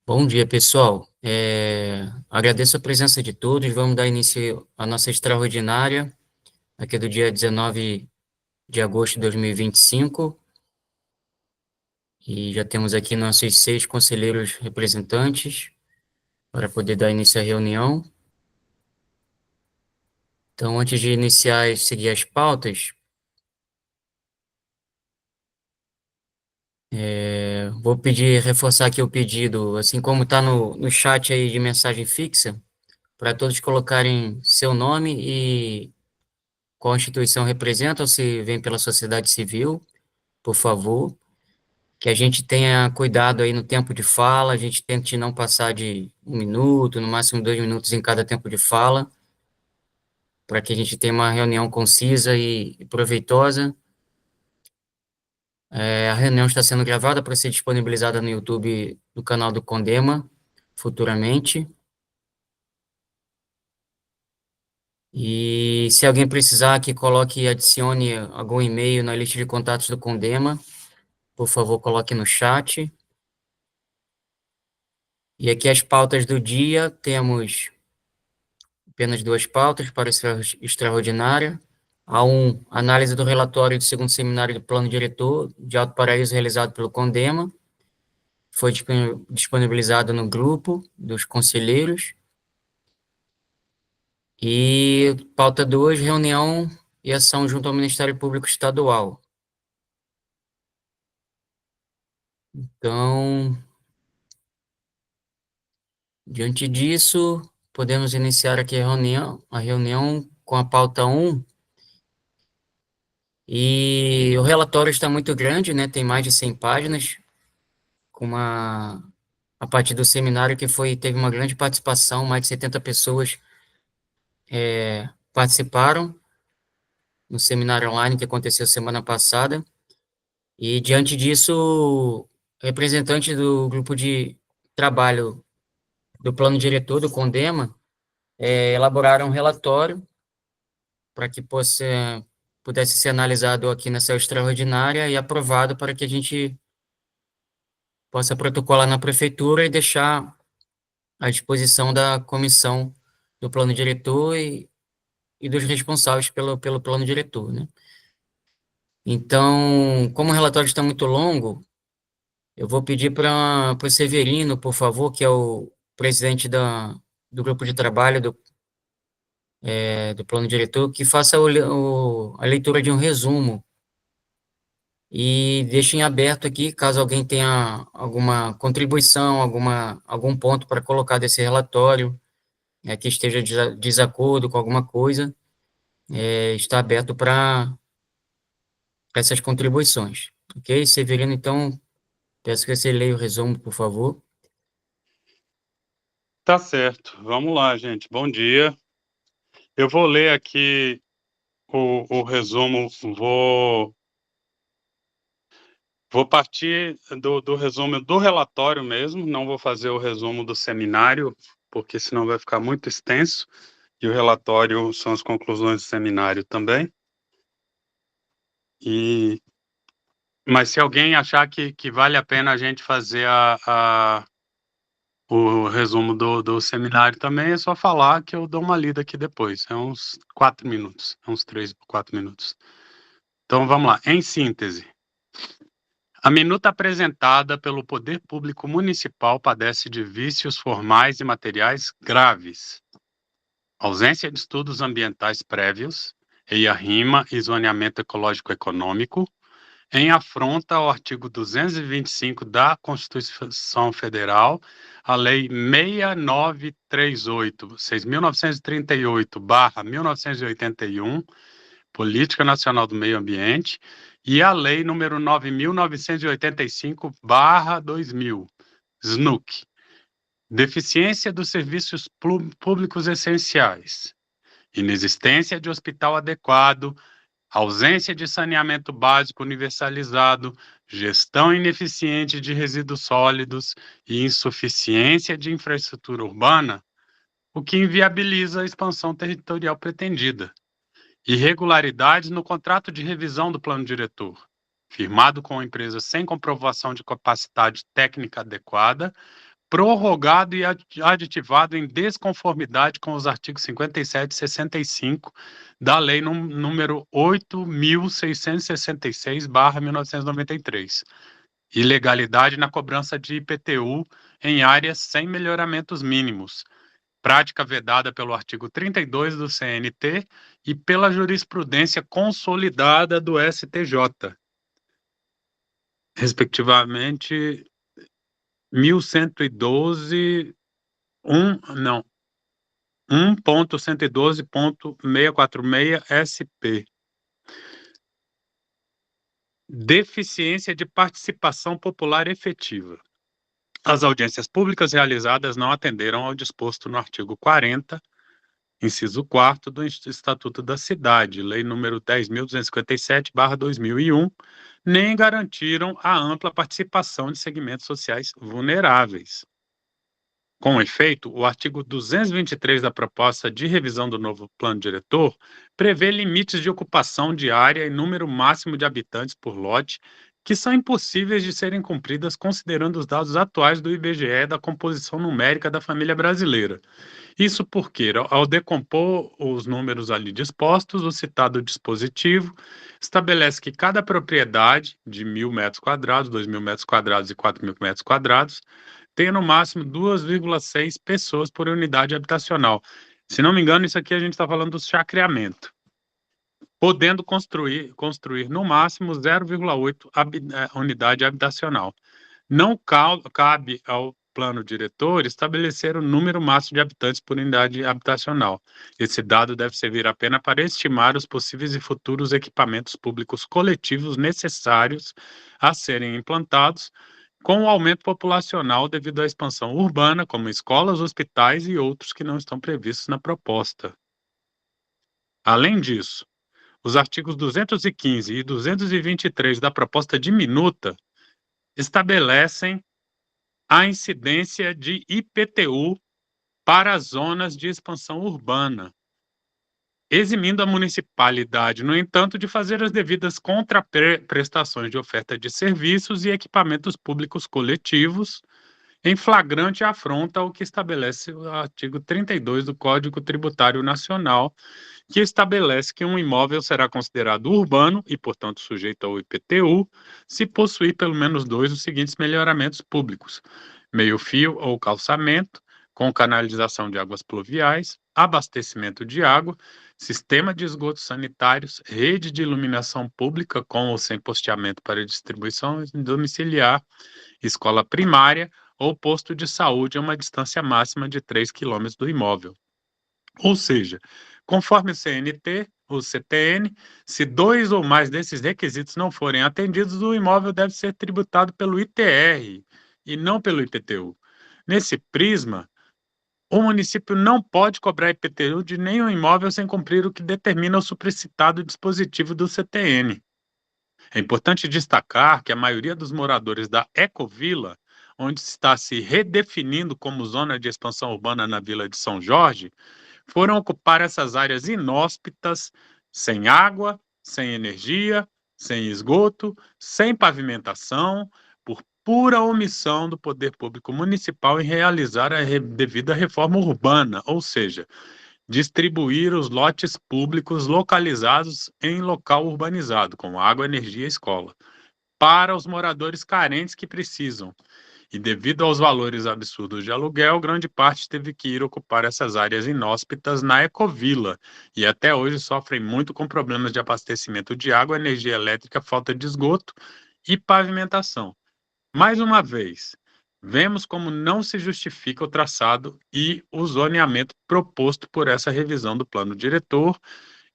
Bom dia, pessoal. Agradeço a presença de todos. Vamos dar início à nossa extraordinária, aqui do dia 19 de agosto de 2025. E já temos aqui nossos 6 conselheiros representantes para poder dar início à reunião. Então, antes de iniciar e seguir as pautas, vou reforçar aqui o pedido, assim como está no chat aí de mensagem fixa, para todos colocarem seu nome e qual instituição representa, ou se vem pela sociedade civil, por favor, que a gente tenha cuidado aí no tempo de fala, a gente tente não passar de 1 minuto, no máximo 2 minutos em cada tempo de fala, para que a gente tenha uma reunião concisa e proveitosa. A reunião está sendo gravada para ser disponibilizada no YouTube do canal do Condema, futuramente. E se alguém precisar que coloque e adicione algum e-mail na lista de contatos do Condema, por favor, coloque no chat. E aqui as pautas do dia, temos apenas 2 pautas para extraordinária. A análise do relatório do segundo seminário do Plano Diretor de Alto Paraíso realizado pelo Condema, foi disponibilizado no grupo dos conselheiros. E pauta 2, reunião e ação junto ao Ministério Público Estadual. Então, diante disso, podemos iniciar aqui a reunião com a pauta 1. E o relatório está muito grande, né? Tem mais de 100 páginas, a partir do seminário teve uma grande participação, mais de 70 pessoas participaram no seminário online que aconteceu semana passada. E diante disso, representantes do grupo de trabalho do plano diretor do Condema elaboraram um relatório para que pudesse ser analisado aqui nessa extraordinária e aprovado para que a gente possa protocolar na prefeitura e deixar à disposição da comissão do plano diretor e dos responsáveis pelo plano diretor, né? Então, como o relatório está muito longo, eu vou pedir para o Severino, por favor, que é o presidente do grupo de trabalho do plano diretor, que faça a leitura de um resumo e deixe em aberto aqui, caso alguém tenha alguma contribuição, algum ponto para colocar desse relatório, que esteja de desacordo com alguma coisa, está aberto para essas contribuições. Ok, Severino, então, peço que você leia o resumo, por favor. Tá certo. Vamos lá, gente. Bom dia. Eu vou ler aqui o resumo, vou partir do resumo do relatório mesmo, não vou fazer o resumo do seminário, porque senão vai ficar muito extenso, e o relatório são as conclusões do seminário também. Mas se alguém achar que vale a pena a gente fazer o resumo do seminário também, é só falar que eu dou uma lida aqui depois. É uns 4 minutos, uns 3 ou 4 minutos. Então, vamos lá. Em síntese, a minuta apresentada pelo Poder Público Municipal padece de vícios formais e materiais graves. Ausência de estudos ambientais prévios, EIA-RIMA e zoneamento ecológico-econômico, em afronta ao artigo 225 da Constituição Federal, a Lei 6.938/1981, Política Nacional do Meio Ambiente, e a Lei número 9.985/2000, SNUC, deficiência dos serviços públicos essenciais, inexistência de hospital adequado, ausência de saneamento básico universalizado, gestão ineficiente de resíduos sólidos e insuficiência de infraestrutura urbana, o que inviabiliza a expansão territorial pretendida. Irregularidades no contrato de revisão do plano diretor, firmado com a empresa sem comprovação de capacidade técnica adequada, prorrogado e aditivado em desconformidade com os artigos 57 e 65 da Lei número 8.666/1993. Ilegalidade na cobrança de IPTU em áreas sem melhoramentos mínimos, prática vedada pelo artigo 32 do CNT e pela jurisprudência consolidada do STJ, respectivamente 1112, 1.112.646 SP. Deficiência de participação popular efetiva. As audiências públicas realizadas não atenderam ao disposto no artigo 40, inciso 4º do Estatuto da Cidade, Lei número 10.257/2001, nem garantiram a ampla participação de segmentos sociais vulneráveis. Com efeito, o artigo 223 da proposta de revisão do novo plano diretor prevê limites de ocupação de área e número máximo de habitantes por lote que são impossíveis de serem cumpridas considerando os dados atuais do IBGE da composição numérica da família brasileira. Isso porque, ao decompor os números ali dispostos, o citado dispositivo estabelece que cada propriedade de 1.000 metros quadrados, 2.000 metros quadrados e 4.000 metros quadrados tem no máximo 2,6 pessoas por unidade habitacional. Se não me engano, isso aqui a gente está falando do chacreamento. Podendo construir no máximo 0,8 unidade habitacional. Não cabe ao plano diretor estabelecer o número máximo de habitantes por unidade habitacional. Esse dado deve servir apenas para estimar os possíveis e futuros equipamentos públicos coletivos necessários a serem implantados com o aumento populacional devido à expansão urbana, como escolas, hospitais e outros que não estão previstos na proposta. Além disso, os artigos 215 e 223 da proposta diminuta estabelecem a incidência de IPTU para as zonas de expansão urbana, eximindo a municipalidade, no entanto, de fazer as devidas contraprestações de oferta de serviços e equipamentos públicos coletivos, em flagrante afronta ao que estabelece o artigo 32 do Código Tributário Nacional, que estabelece que um imóvel será considerado urbano e, portanto, sujeito ao IPTU, se possuir pelo menos 2 dos seguintes melhoramentos públicos: meio-fio ou calçamento, com canalização de águas pluviais, abastecimento de água, sistema de esgotos sanitários, rede de iluminação pública com ou sem posteamento para distribuição domiciliar, escola primária ou posto de saúde a uma distância máxima de 3 km do imóvel. Ou seja, conforme o CNT, o CTN, se 2 ou mais desses requisitos não forem atendidos, o imóvel deve ser tributado pelo ITR e não pelo IPTU. Nesse prisma, o município não pode cobrar IPTU de nenhum imóvel sem cumprir o que determina o supracitado dispositivo do CTN. É importante destacar que a maioria dos moradores da Ecovila, onde está se redefinindo como zona de expansão urbana na Vila de São Jorge, foram ocupar essas áreas inóspitas, sem água, sem energia, sem esgoto, sem pavimentação, por pura omissão do poder público municipal em realizar a devida reforma urbana, ou seja, distribuir os lotes públicos localizados em local urbanizado, com água, energia e escola, para os moradores carentes que precisam. E devido aos valores absurdos de aluguel, grande parte teve que ir ocupar essas áreas inóspitas na Ecovila, e até hoje sofrem muito com problemas de abastecimento de água, energia elétrica, falta de esgoto e pavimentação. Mais uma vez, vemos como não se justifica o traçado e o zoneamento proposto por essa revisão do plano diretor,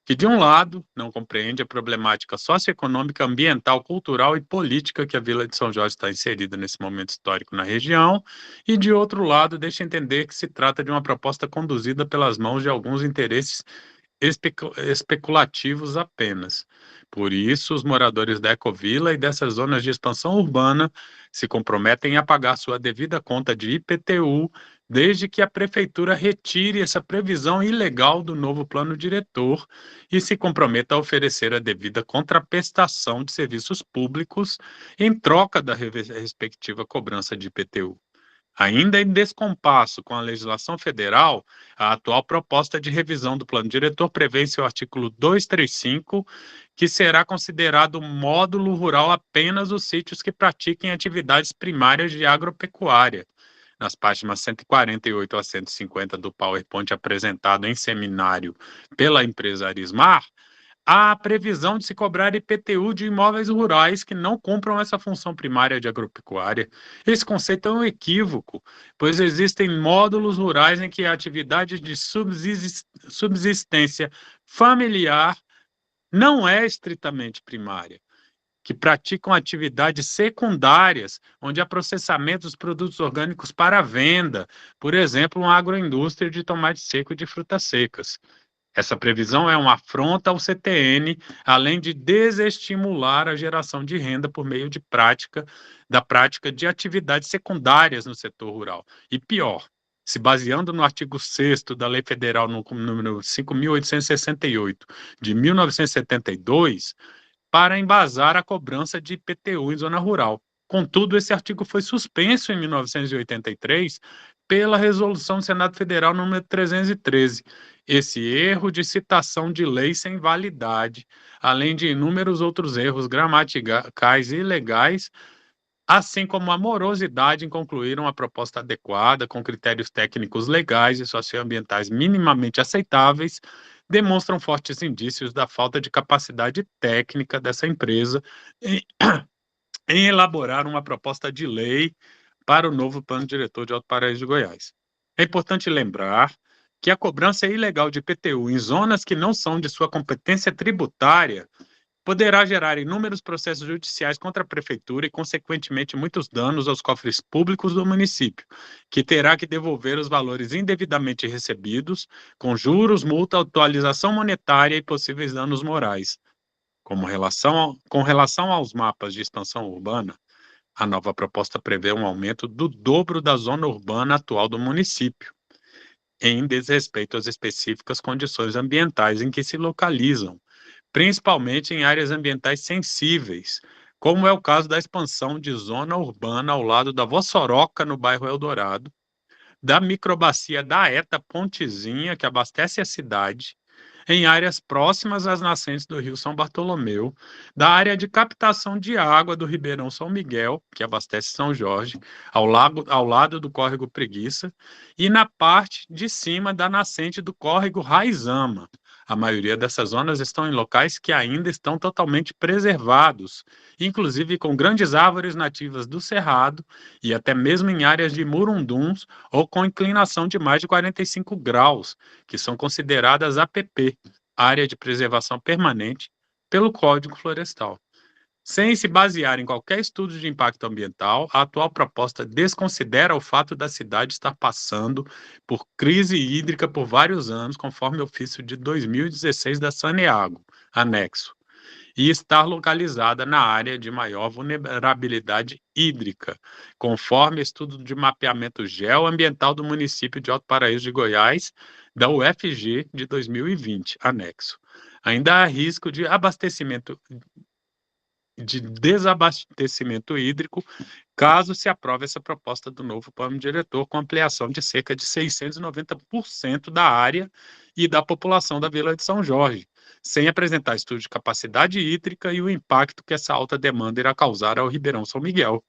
que, de um lado, não compreende a problemática socioeconômica, ambiental, cultural e política que a Vila de São Jorge está inserida nesse momento histórico na região, e, de outro lado, deixa entender que se trata de uma proposta conduzida pelas mãos de alguns interesses especulativos apenas. Por isso, os moradores da Ecovila e dessas zonas de expansão urbana se comprometem a pagar sua devida conta de IPTU, desde que a prefeitura retire essa previsão ilegal do novo plano diretor e se comprometa a oferecer a devida contraprestação de serviços públicos em troca da respectiva cobrança de IPTU. Ainda em descompasso com a legislação federal, a atual proposta de revisão do plano diretor prevê em seu artigo 235 que será considerado módulo rural apenas os sítios que pratiquem atividades primárias de agropecuária. Nas páginas 148 a 150 do PowerPoint apresentado em seminário pela empresa Arismar, há a previsão de se cobrar IPTU de imóveis rurais que não cumpram essa função primária de agropecuária. Esse conceito é um equívoco, pois existem módulos rurais em que a atividade de subsistência familiar não é estritamente primária, que praticam atividades secundárias, onde há processamento dos produtos orgânicos para venda, por exemplo, uma agroindústria de tomate seco e de frutas secas. Essa previsão é uma afronta ao CTN, além de desestimular a geração de renda por meio da prática de atividades secundárias no setor rural. E pior, se baseando no artigo 6º da Lei Federal número 5.868 de 1972, para embasar a cobrança de IPTU em zona rural. Contudo, esse artigo foi suspenso em 1983 pela Resolução do Senado Federal número 313. Esse erro de citação de lei sem validade, além de inúmeros outros erros gramaticais e legais, assim como a morosidade em concluir uma proposta adequada, com critérios técnicos legais e socioambientais minimamente aceitáveis, demonstram fortes indícios da falta de capacidade técnica dessa empresa em, em elaborar uma proposta de lei para o novo plano diretor de Alto Paraíso de Goiás. É importante lembrar que a cobrança ilegal de IPTU em zonas que não são de sua competência tributária poderá gerar inúmeros processos judiciais contra a prefeitura e, consequentemente, muitos danos aos cofres públicos do município, que terá que devolver os valores indevidamente recebidos, com juros, multa, atualização monetária e possíveis danos morais. Com relação aos mapas de expansão urbana, a nova proposta prevê um aumento do dobro da zona urbana atual do município, em desrespeito às específicas condições ambientais em que se localizam, principalmente em áreas ambientais sensíveis, como é o caso da expansão de zona urbana ao lado da Vossoroca, no bairro Eldorado, da microbacia da ETA Pontezinha, que abastece a cidade, em áreas próximas às nascentes do Rio São Bartolomeu, da área de captação de água do Ribeirão São Miguel, que abastece São Jorge, ao lado do córrego Preguiça, e na parte de cima da nascente do córrego Raizama. A maioria dessas zonas estão em locais que ainda estão totalmente preservados, inclusive com grandes árvores nativas do Cerrado e até mesmo em áreas de murunduns ou com inclinação de mais de 45 graus, que são consideradas APP, Área de Preservação Permanente, pelo Código Florestal. Sem se basear em qualquer estudo de impacto ambiental, a atual proposta desconsidera o fato da cidade estar passando por crise hídrica por vários anos, conforme o ofício de 2016 da Saneago, anexo, e estar localizada na área de maior vulnerabilidade hídrica, conforme estudo de mapeamento geoambiental do município de Alto Paraíso de Goiás, da UFG de 2020, anexo. Ainda há risco de desabastecimento hídrico, caso se aprove essa proposta do novo plano diretor, com ampliação de cerca de 690% da área e da população da Vila de São Jorge, sem apresentar estudo de capacidade hídrica e o impacto que essa alta demanda irá causar ao Ribeirão São Miguel.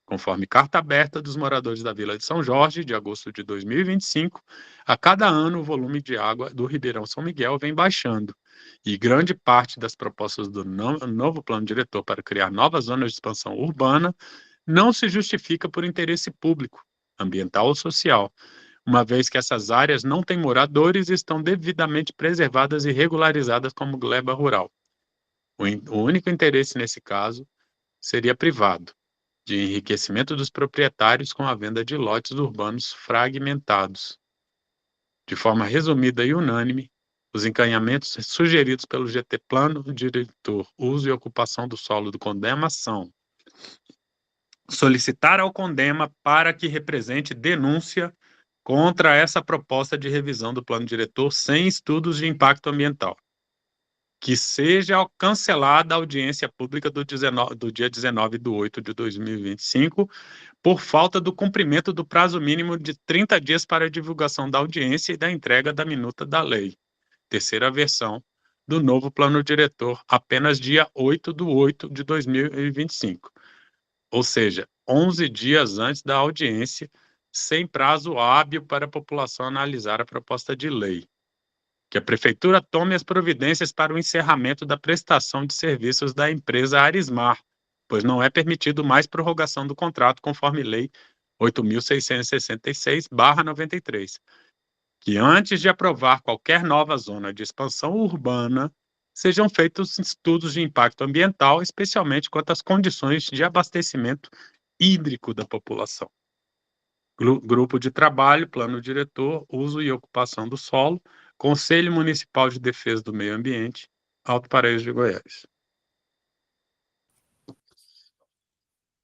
Conforme carta aberta dos moradores da Vila de São Jorge, de agosto de 2025, a cada ano o volume de água do Ribeirão São Miguel vem baixando, e grande parte das propostas do novo plano diretor para criar novas zonas de expansão urbana não se justifica por interesse público, ambiental ou social, uma vez que essas áreas não têm moradores e estão devidamente preservadas e regularizadas como gleba rural. O único interesse nesse caso seria privado, de enriquecimento dos proprietários com a venda de lotes urbanos fragmentados. De forma resumida e unânime, os encaminhamentos sugeridos pelo GT Plano Diretor Uso e Ocupação do Solo do CONDEMA são: solicitar ao CONDEMA para que represente denúncia contra essa proposta de revisão do plano diretor sem estudos de impacto ambiental, que seja cancelada a audiência pública do dia 19/8/2025, por falta do cumprimento do prazo mínimo de 30 dias para a divulgação da audiência e da entrega da minuta da lei. Terceira versão do novo plano diretor, apenas dia 8/8/2025. Ou seja, 11 dias antes da audiência, sem prazo hábil para a população analisar a proposta de lei. Que a Prefeitura tome as providências para o encerramento da prestação de serviços da empresa Arismar, pois não é permitido mais prorrogação do contrato conforme Lei 8.666/93. Que antes de aprovar qualquer nova zona de expansão urbana, sejam feitos estudos de impacto ambiental, especialmente quanto às condições de abastecimento hídrico da população. Grupo de trabalho, plano diretor, uso e ocupação do solo, Conselho Municipal de Defesa do Meio Ambiente, Alto Paraíso de Goiás.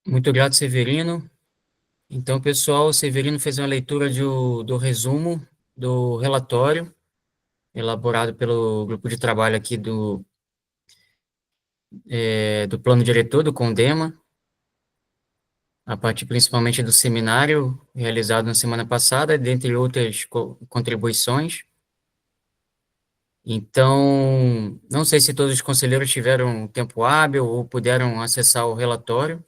Muito grato, Severino. Então, pessoal, o Severino fez uma leitura do resumo do relatório elaborado pelo grupo de trabalho aqui do plano diretor do CONDEMA, a partir principalmente do seminário realizado na semana passada, dentre outras contribuições. Então, não sei se todos os conselheiros tiveram tempo hábil ou puderam acessar o relatório.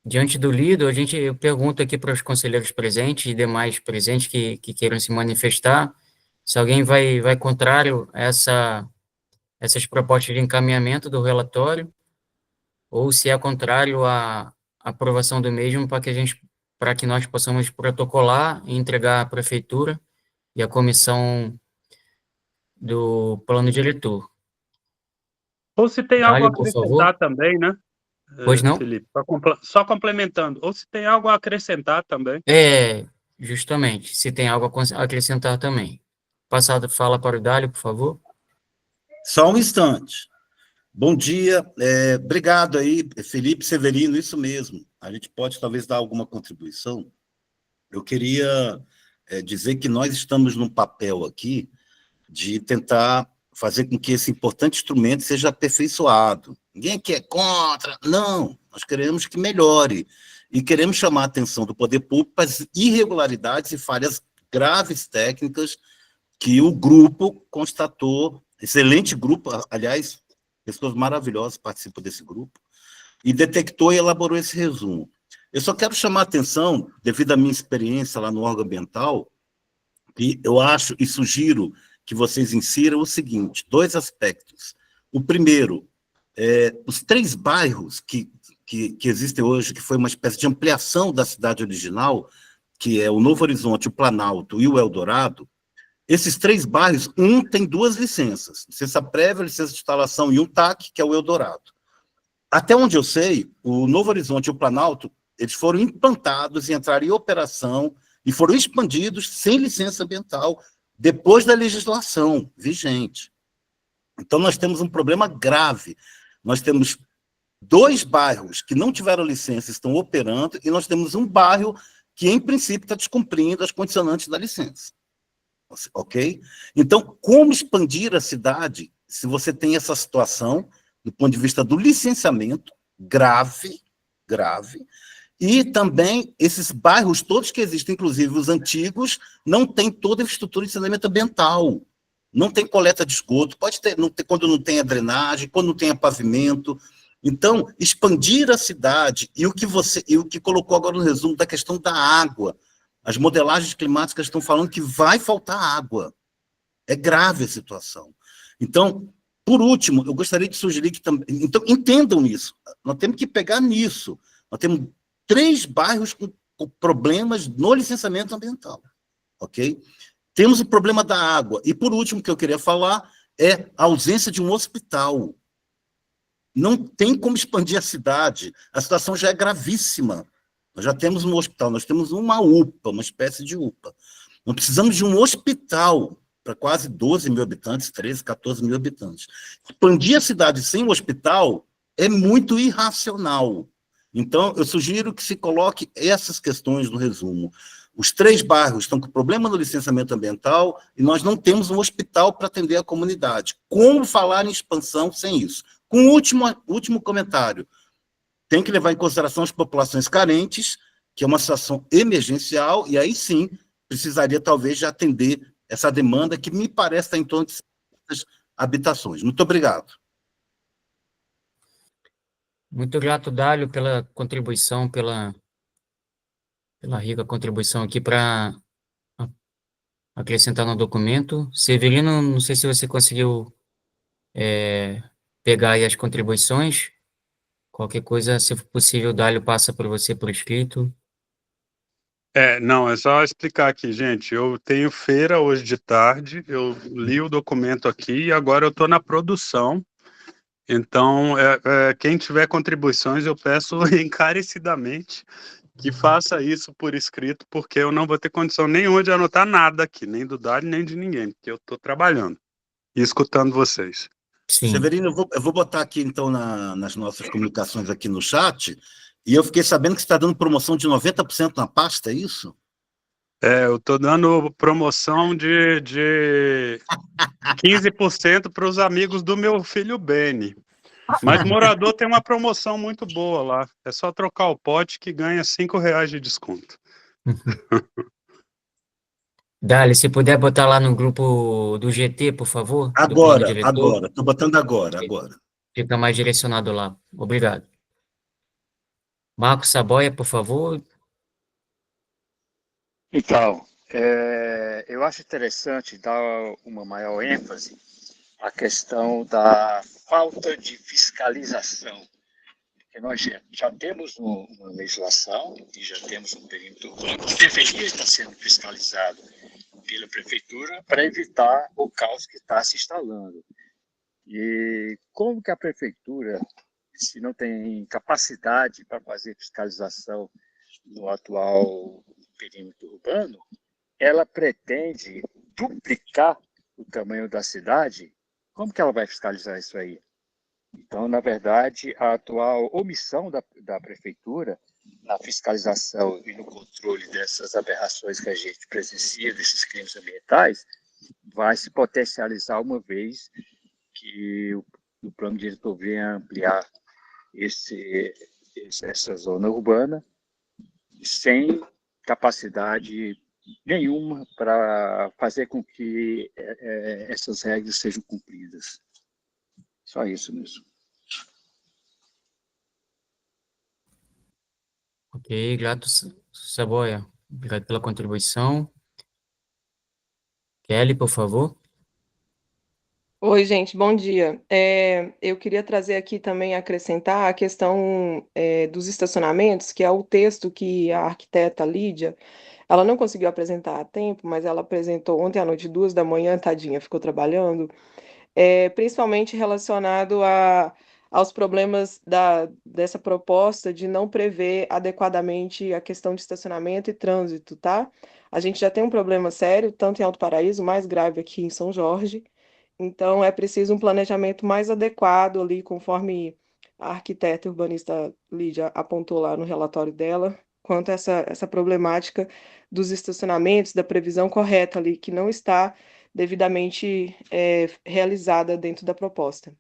Diante do lido, eu pergunto aqui para os conselheiros presentes e demais presentes que queiram se manifestar, se alguém vai contrário a essas propostas de encaminhamento do relatório, ou se é contrário à aprovação do mesmo, para que nós possamos protocolar e entregar à prefeitura e à comissão do plano diretor. Ou se tem algo a Dale, por favor. acrescentar também, né, Pois não? Felipe? Só complementando. Ou se tem algo a acrescentar também. Justamente, se tem algo a acrescentar também. Passado fala para o Dálio, por favor. Só um instante. Bom dia, obrigado aí, Felipe Severino, isso mesmo. A gente pode talvez dar alguma contribuição. Eu queria dizer que nós estamos num papel aqui de tentar fazer com que esse importante instrumento seja aperfeiçoado. Ninguém aqui é contra, não, nós queremos que melhore. E queremos chamar a atenção do poder público para as irregularidades e falhas graves técnicas que o grupo constatou, excelente grupo, aliás, pessoas maravilhosas participam desse grupo, e detectou e elaborou esse resumo. Eu só quero chamar a atenção, devido à minha experiência lá no órgão ambiental, que eu acho e sugiro que vocês insiram o seguinte, 2 aspectos. O primeiro, os 3 bairros que existem hoje, que foi uma espécie de ampliação da cidade original, que é o Novo Horizonte, o Planalto e o Eldorado, esses 3 bairros, um tem 2 licenças, licença prévia, licença de instalação e um TAC, que é o Eldorado. Até onde eu sei, o Novo Horizonte e o Planalto, eles foram implantados e entraram em operação e foram expandidos sem licença ambiental depois da legislação vigente. Então, nós temos um problema grave. Nós temos 2 bairros que não tiveram licença, estão operando, e nós temos um bairro que, em princípio, está descumprindo as condicionantes da licença. Ok? Então, como expandir a cidade se você tem essa situação, do ponto de vista do licenciamento, grave, e também esses bairros todos que existem, inclusive os antigos, não tem toda a infraestrutura de saneamento ambiental, não tem coleta de esgoto, pode ter, não ter quando não tem a drenagem, quando não tem a pavimento. Então, expandir a cidade, e o que colocou agora no resumo da questão da água, as modelagens climáticas estão falando que vai faltar água. É grave a situação. Então, por último, eu gostaria de sugerir que também... Então, entendam isso. Nós temos que pegar nisso. Nós temos 3 bairros com problemas no licenciamento ambiental. Ok? Temos o problema da água. E, por último, o que eu queria falar é a ausência de um hospital. Não tem como expandir a cidade. A situação já é gravíssima. Nós já temos um hospital, nós temos uma UPA, uma espécie de UPA. Nós precisamos de um hospital para quase 12 mil habitantes, 13, 14 mil habitantes. Expandir a cidade sem um hospital é muito irracional. Então, eu sugiro que se coloque essas questões no resumo. Os 3 bairros estão com problema no licenciamento ambiental e nós não temos um hospital para atender a comunidade. Como falar em expansão sem isso? Com o último comentário, tem que levar em consideração as populações carentes, que é uma situação emergencial, e aí sim precisaria talvez de atender essa demanda que me parece estar em torno de 600 habitações. Muito obrigado. Muito grato, Dálio, pela contribuição, pela rica contribuição aqui para acrescentar no documento. Severino, não sei se você conseguiu pegar aí as contribuições. Qualquer coisa, se for possível, Dálio passa para você por escrito. Não, é só explicar aqui, gente. Eu tenho feira hoje de tarde, eu li o documento aqui e agora eu estou na produção. Então, quem tiver contribuições, eu peço encarecidamente que faça isso por escrito, porque eu não vou ter condição nenhuma de anotar nada aqui, nem do Dário, nem de ninguém, porque eu estou trabalhando e escutando vocês. Sim. Severino, eu vou botar aqui, então, nas nossas comunicações aqui no chat, e eu fiquei sabendo que você está dando promoção de 90% na pasta, é isso? Eu estou dando promoção de 15% para os amigos do meu filho Beni. Mas morador tem uma promoção muito boa lá. É só trocar o pote que ganha R$5 de desconto. Dali, se puder botar lá no grupo do GT, por favor, do plano Agora, diretor, estou botando agora. fica mais direcionado lá. Obrigado. Marcos Saboia, por favor. Então, eu acho interessante dar uma maior ênfase à questão da falta de fiscalização. Porque nós já temos uma legislação e já temos um perímetro urbano que deveria estar sendo fiscalizado pela prefeitura para evitar o caos que está se instalando. E como que a prefeitura, se não tem capacidade para fazer fiscalização no atual perímetro urbano, ela pretende duplicar o tamanho da cidade? Como que ela vai fiscalizar isso aí? Então, na verdade, a atual omissão da prefeitura na fiscalização e no controle dessas aberrações que a gente presencia, desses crimes ambientais, vai se potencializar uma vez que o plano diretor venha ampliar essa zona urbana sem capacidade nenhuma para fazer com que essas regras sejam cumpridas. Só isso mesmo. Ok, grato, Saboia. Obrigado pela contribuição. Kelly, por favor. Oi, gente, bom dia. Eu queria trazer aqui também, acrescentar a questão dos estacionamentos, que é o texto que a arquiteta Lídia, ela não conseguiu apresentar a tempo, mas ela apresentou ontem à noite, 2 da manhã, tadinha, ficou trabalhando, principalmente relacionado aos problemas dessa proposta de não prever adequadamente a questão de estacionamento e trânsito, tá? A gente já tem um problema sério, tanto em Alto Paraíso, mais grave aqui em São Jorge, então é preciso um planejamento mais adequado ali, conforme a arquiteta e urbanista Lídia apontou lá no relatório dela, quanto a essa problemática dos estacionamentos, da previsão correta ali, que não está devidamente realizada dentro da proposta.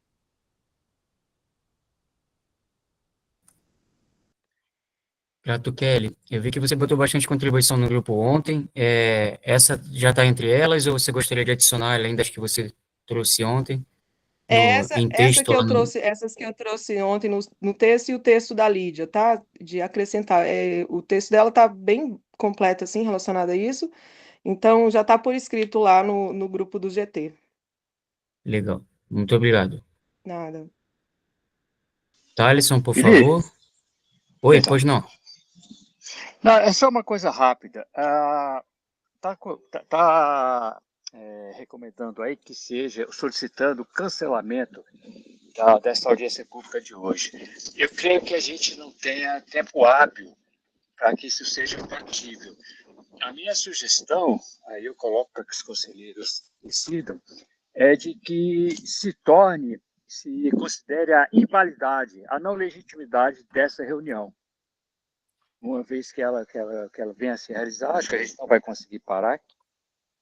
Grato, Kelly. Eu vi que você botou bastante contribuição no grupo ontem. Essa já está entre elas, ou você gostaria de adicionar, além das que você trouxe ontem, em texto lá no... Essas que eu trouxe ontem no texto e o texto da Lídia, tá? De acrescentar. O texto dela está bem completo, assim, relacionado a isso. Então, já está por escrito lá no grupo do GT. Legal. Muito obrigado. Nada. Thaleson, por Felipe? favor. Oi, Então. pois não. Não, é só uma coisa rápida. Recomendando aí que seja solicitando o cancelamento dessa audiência pública de hoje. Eu creio que a gente não tenha tempo hábil para que isso seja factível. A minha sugestão, aí eu coloco para que os conselheiros decidam, é de que se considere a invalidade, a não legitimidade dessa reunião. uma vez que ela venha a se realizar, acho que a gente não vai conseguir parar,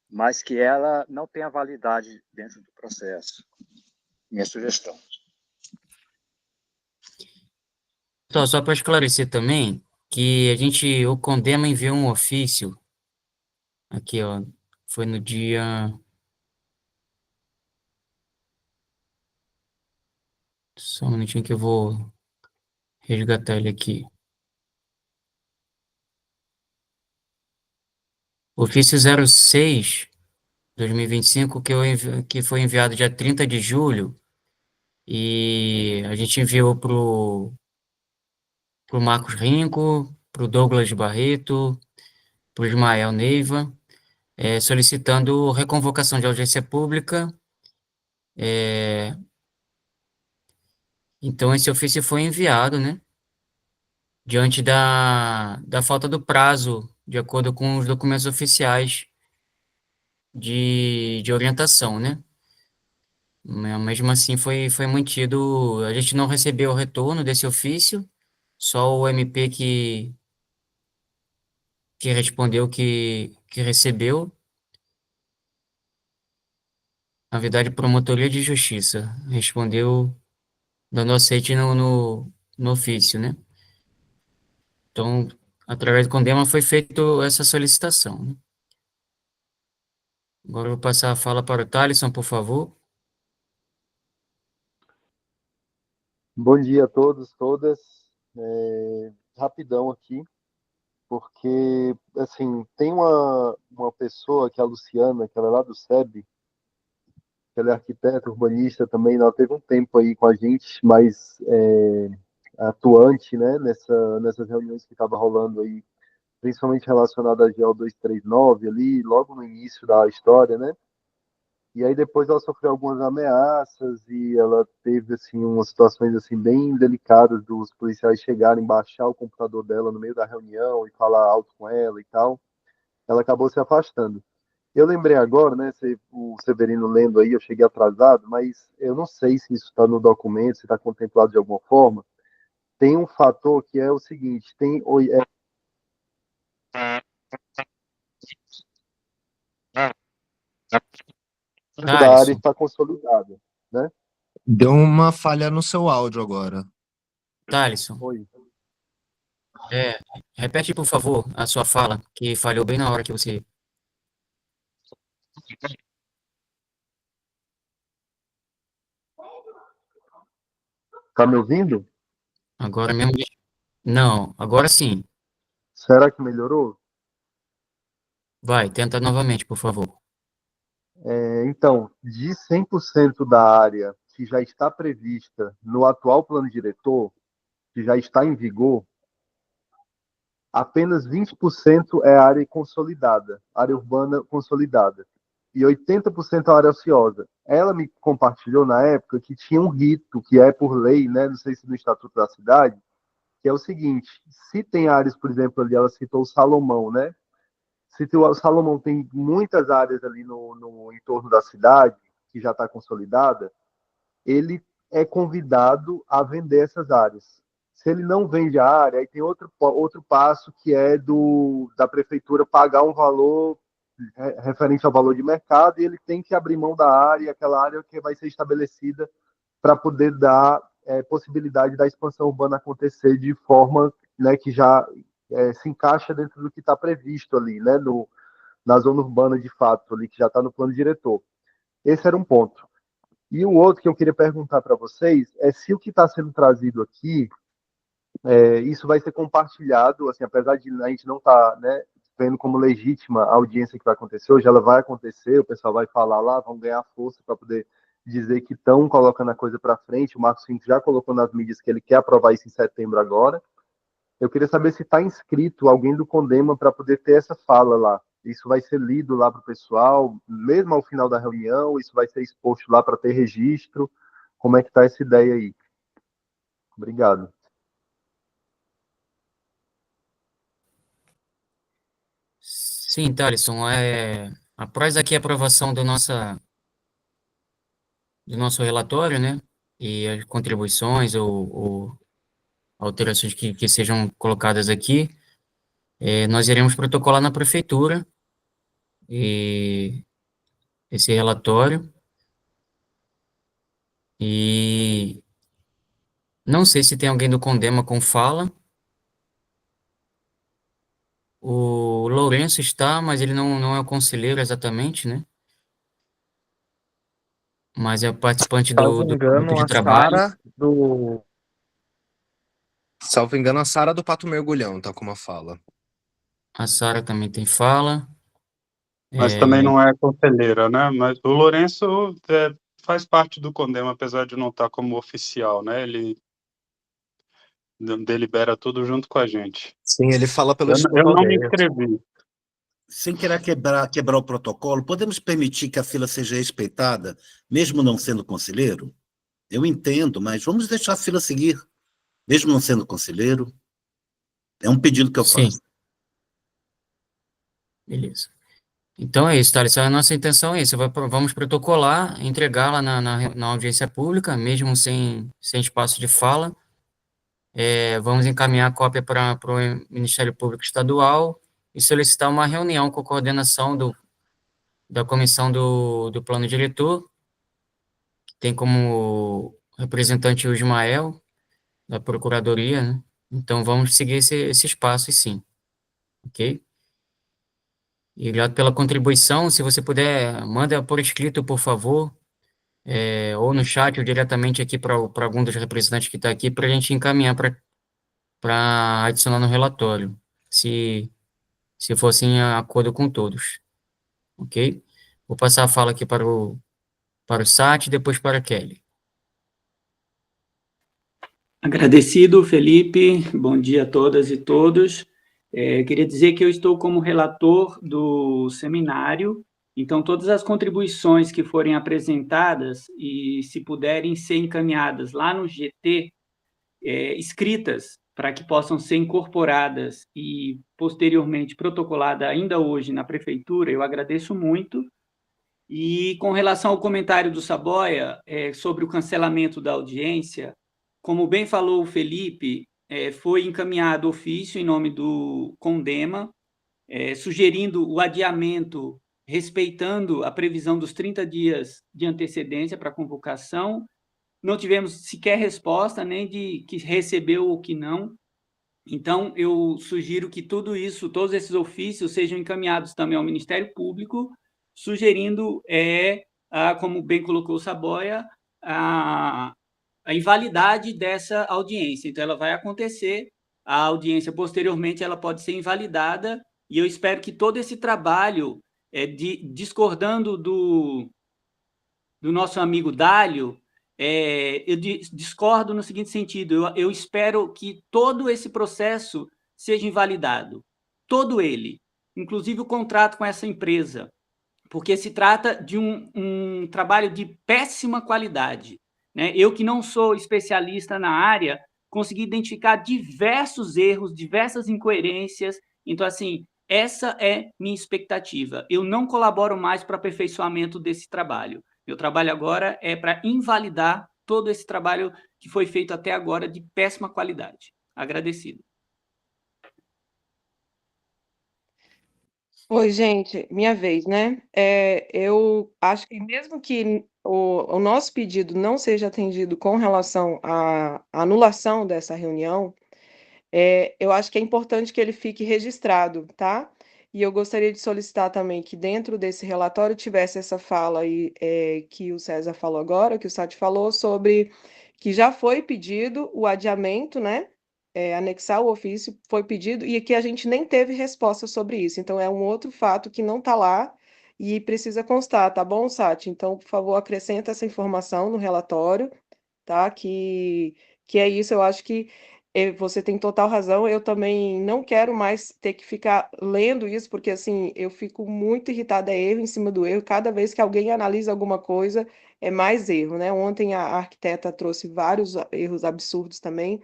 mas que ela não tenha validade dentro do processo. Minha sugestão. Então, só para esclarecer também, que o Condema enviou um ofício, aqui, ó, foi no dia, só um minutinho que eu vou resgatar ele aqui. Ofício 06/2025, que foi enviado dia 30 de julho, e a gente enviou para o Marcos Rinco, para o Douglas Barreto, para o Ismael Neiva, solicitando reconvocação de audiência pública. Então, esse ofício foi enviado, né, diante da falta do prazo, de acordo com os documentos oficiais de orientação, né? Mesmo assim, foi mantido. A gente não recebeu o retorno desse ofício, só o MP que respondeu que recebeu, na verdade, Promotoria de Justiça, respondeu dando aceite no ofício, né? Então, através do Condema foi feita essa solicitação, né? Agora eu vou passar a fala para o Thaleson, por favor. Bom dia a todos, todas. Rapidão aqui, porque, assim, tem uma pessoa, que é a Luciana, que ela é lá do SEB, que ela é arquiteta, urbanista também, ela teve um tempo aí com a gente, mas atuante, né, nessas reuniões que estava rolando aí, principalmente relacionada à GEO 239 ali, logo no início da história, né? E aí depois ela sofreu algumas ameaças e ela teve assim umas situações assim bem delicadas dos policiais chegarem, baixar o computador dela no meio da reunião e falar alto com ela e tal. Ela acabou se afastando. Eu lembrei agora, né, o Severino lendo aí, eu cheguei atrasado, mas eu não sei se isso está no documento, se está contemplado de alguma forma. Tem um fator que é o seguinte, da área Thaleson, está consolidada, né? Deu uma falha no seu áudio agora. Thaleson, Oi. é, repete, por favor, a sua fala, que falhou bem na hora que você... Tá me ouvindo? Agora mesmo... Não, agora sim. Será que melhorou? Vai, tenta novamente, por favor. Então, de 100% da área que já está prevista no atual plano diretor, que já está em vigor, apenas 20% é área consolidada, área urbana consolidada, e 80% é área ociosa. Ela me compartilhou na época que tinha um rito, que é por lei, né, não sei se no Estatuto da Cidade, que é o seguinte: se tem áreas, por exemplo, ali ela citou o Salomão, né? Se o Salomão tem muitas áreas ali no entorno da cidade, que já está consolidada, ele é convidado a vender essas áreas. Se ele não vende a área, aí tem outro passo que é da prefeitura pagar um valor referente ao valor de mercado e ele tem que abrir mão da área, aquela área que vai ser estabelecida para poder dar possibilidade da expansão urbana acontecer de forma, né, que já se encaixa dentro do que está previsto ali, né, na zona urbana de fato, ali que já está no plano diretor. Esse era um ponto. E o outro que eu queria perguntar para vocês é se o que está sendo trazido aqui, isso vai ser compartilhado, assim, apesar de a gente não estar, né, vendo como legítima a audiência que vai acontecer, hoje ela vai acontecer, o pessoal vai falar lá, vão ganhar força para poder dizer que estão colocando a coisa para frente, o Marcos Cinco já colocou nas mídias que ele quer aprovar isso em setembro agora. Eu queria saber se está inscrito alguém do Condema para poder ter essa fala lá. Isso vai ser lido lá para o pessoal, mesmo ao final da reunião, isso vai ser exposto lá para ter registro. Como é que está essa ideia aí? Obrigado. Sim, Thaleson, após aqui a aprovação do nosso relatório, né, e as contribuições ou alterações que sejam colocadas aqui, Nós iremos protocolar na prefeitura esse relatório e não sei se tem alguém do Condema com fala. O Lourenço está, mas ele não é o conselheiro exatamente, né? Mas é participante Salvo do grupo engano, de trabalho. Salvo engano, a Sara do Pato Mergulhão tá com uma fala. A Sara também tem fala. Mas também não é conselheira, né? Mas o Lourenço faz parte do Condema, apesar de não estar como oficial, né? Ele delibera tudo junto com a gente. Sim, ele fala pelo Eu Instituto não me Aldeia. inscrevi. Sem querer quebrar o protocolo, podemos permitir que a fila seja respeitada, mesmo não sendo conselheiro? Eu entendo, mas vamos deixar a fila seguir, mesmo não sendo conselheiro. É um pedido que eu Sim, faço. beleza. Então é isso, Thales. A nossa intenção é isso. Vamos protocolar, entregá-la na audiência pública, mesmo sem espaço de fala. Vamos encaminhar a cópia para o Ministério Público Estadual e solicitar uma reunião com a coordenação da comissão do plano diretor, que tem como representante o Ismael, da Procuradoria, né? Então, vamos seguir esses passos, sim, ok? E obrigado pela contribuição. Se você puder, manda por escrito, por favor, ou no chat, ou diretamente aqui para algum dos representantes que está aqui, para a gente encaminhar para adicionar no relatório, se for assim, em acordo com todos, ok? Vou passar a fala aqui para o Sati e depois para a Kelly. Agradecido, Felipe. Bom dia a todas e todos. Queria dizer que eu estou como relator do seminário, então todas as contribuições que forem apresentadas e se puderem ser encaminhadas lá no GT, escritas, para que possam ser incorporadas e posteriormente protocoladas ainda hoje na prefeitura, eu agradeço muito. E com relação ao comentário do Saboia sobre o cancelamento da audiência, como bem falou o Felipe, foi encaminhado ofício em nome do Condema, sugerindo o adiamento, respeitando a previsão dos 30 dias de antecedência para a convocação. Não tivemos sequer resposta, nem de que recebeu ou que não. Então, eu sugiro que tudo isso, todos esses ofícios, sejam encaminhados também ao Ministério Público, sugerindo, como bem colocou o Saboia, a invalidade dessa audiência. Então, ela vai acontecer, a audiência, posteriormente, ela pode ser invalidada, e eu espero que todo esse trabalho, discordando do nosso amigo Dálio, eu discordo no seguinte sentido, eu espero que todo esse processo seja invalidado, todo ele, inclusive o contrato com essa empresa, porque se trata de um trabalho de péssima qualidade, né? Eu, que não sou especialista na área, consegui identificar diversos erros, diversas incoerências. Então, assim, essa é minha expectativa. Eu não colaboro mais para o aperfeiçoamento desse trabalho. Meu trabalho agora é para invalidar todo esse trabalho que foi feito até agora de péssima qualidade. Agradecido. Oi, gente, minha vez, né? Eu acho que mesmo que o nosso pedido não seja atendido com relação à anulação dessa reunião, eu acho que é importante que ele fique registrado, tá? E eu gostaria de solicitar também que dentro desse relatório tivesse essa fala aí, que o César falou agora, que o Sati falou, sobre que já foi pedido o adiamento, né? Anexar o ofício foi pedido e que a gente nem teve resposta sobre isso. Então, é um outro fato que não está lá e precisa constar, tá bom, Sati? Então, por favor, acrescenta essa informação no relatório, tá? Que é isso, eu acho que você tem total razão. Eu também não quero mais ter que ficar lendo isso, porque assim, eu fico muito irritada, é erro em cima do erro. Cada vez que alguém analisa alguma coisa, é mais erro, né? Ontem a arquiteta trouxe vários erros absurdos também.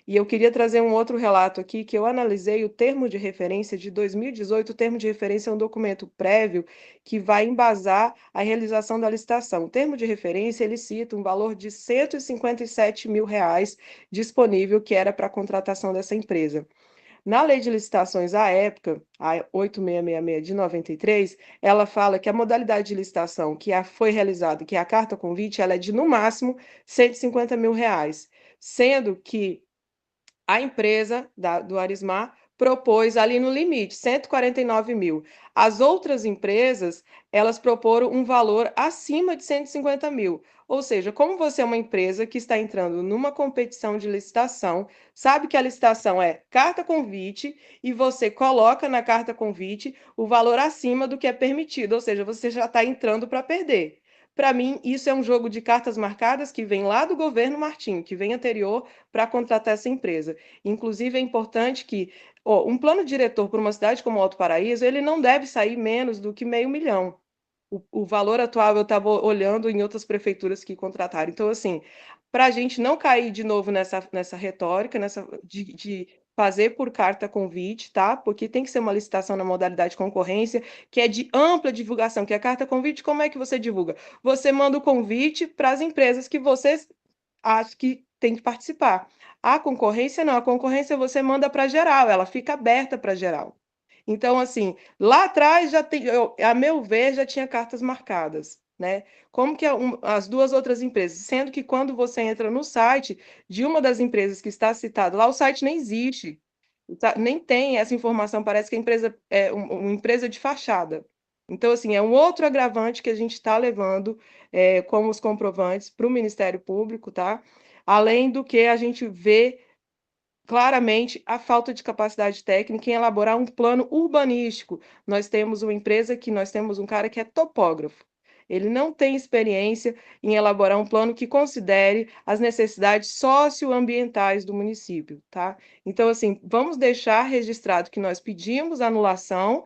E eu queria trazer um outro relato aqui, que eu analisei o termo de referência de 2018. O termo de referência é um documento prévio que vai embasar a realização da licitação. O termo de referência, ele cita um valor de R$ 157 mil disponível, que era para a contratação dessa empresa. Na lei de licitações, à época, a 8666 de 93, ela fala que a modalidade de licitação que foi realizada, que é a carta convite, ela é de, no máximo, R$ 150 mil, sendo que a empresa do Arismar propôs ali no limite, 149 mil. As outras empresas, elas proporam um valor acima de 150 mil. Ou seja, como você é uma empresa que está entrando numa competição de licitação, sabe que a licitação é carta convite e você coloca na carta convite o valor acima do que é permitido, ou seja, você já está entrando para perder. Para mim, isso é um jogo de cartas marcadas que vem lá do governo Martim, que vem anterior para contratar essa empresa. Inclusive, é importante que um plano diretor para uma cidade como Alto Paraíso, ele não deve sair menos do que R$ 500 mil. O valor atual eu estava olhando em outras prefeituras que contrataram. Então, assim, para a gente não cair de novo nessa retórica, de fazer por carta convite, tá? Porque tem que ser uma licitação na modalidade de concorrência, que é de ampla divulgação, que é a carta convite, como é que você divulga? Você manda o convite para as empresas que vocês acham que tem que participar. A concorrência não, a concorrência você manda para geral, ela fica aberta para geral. Então, assim, lá atrás já tem, a meu ver, já tinha cartas marcadas, né? Como que as duas outras empresas, sendo que quando você entra no site de uma das empresas que está citada lá, o site nem existe, nem tem essa informação, parece que a empresa é uma empresa de fachada. Então, assim, é um outro agravante que a gente está levando como os comprovantes para o Ministério Público, tá? Além do que a gente vê claramente a falta de capacidade técnica em elaborar um plano urbanístico. Nós temos uma empresa que nós temos um cara que é topógrafo. Ele não tem experiência em elaborar um plano que considere as necessidades socioambientais do município, tá? Então, assim, vamos deixar registrado que nós pedimos anulação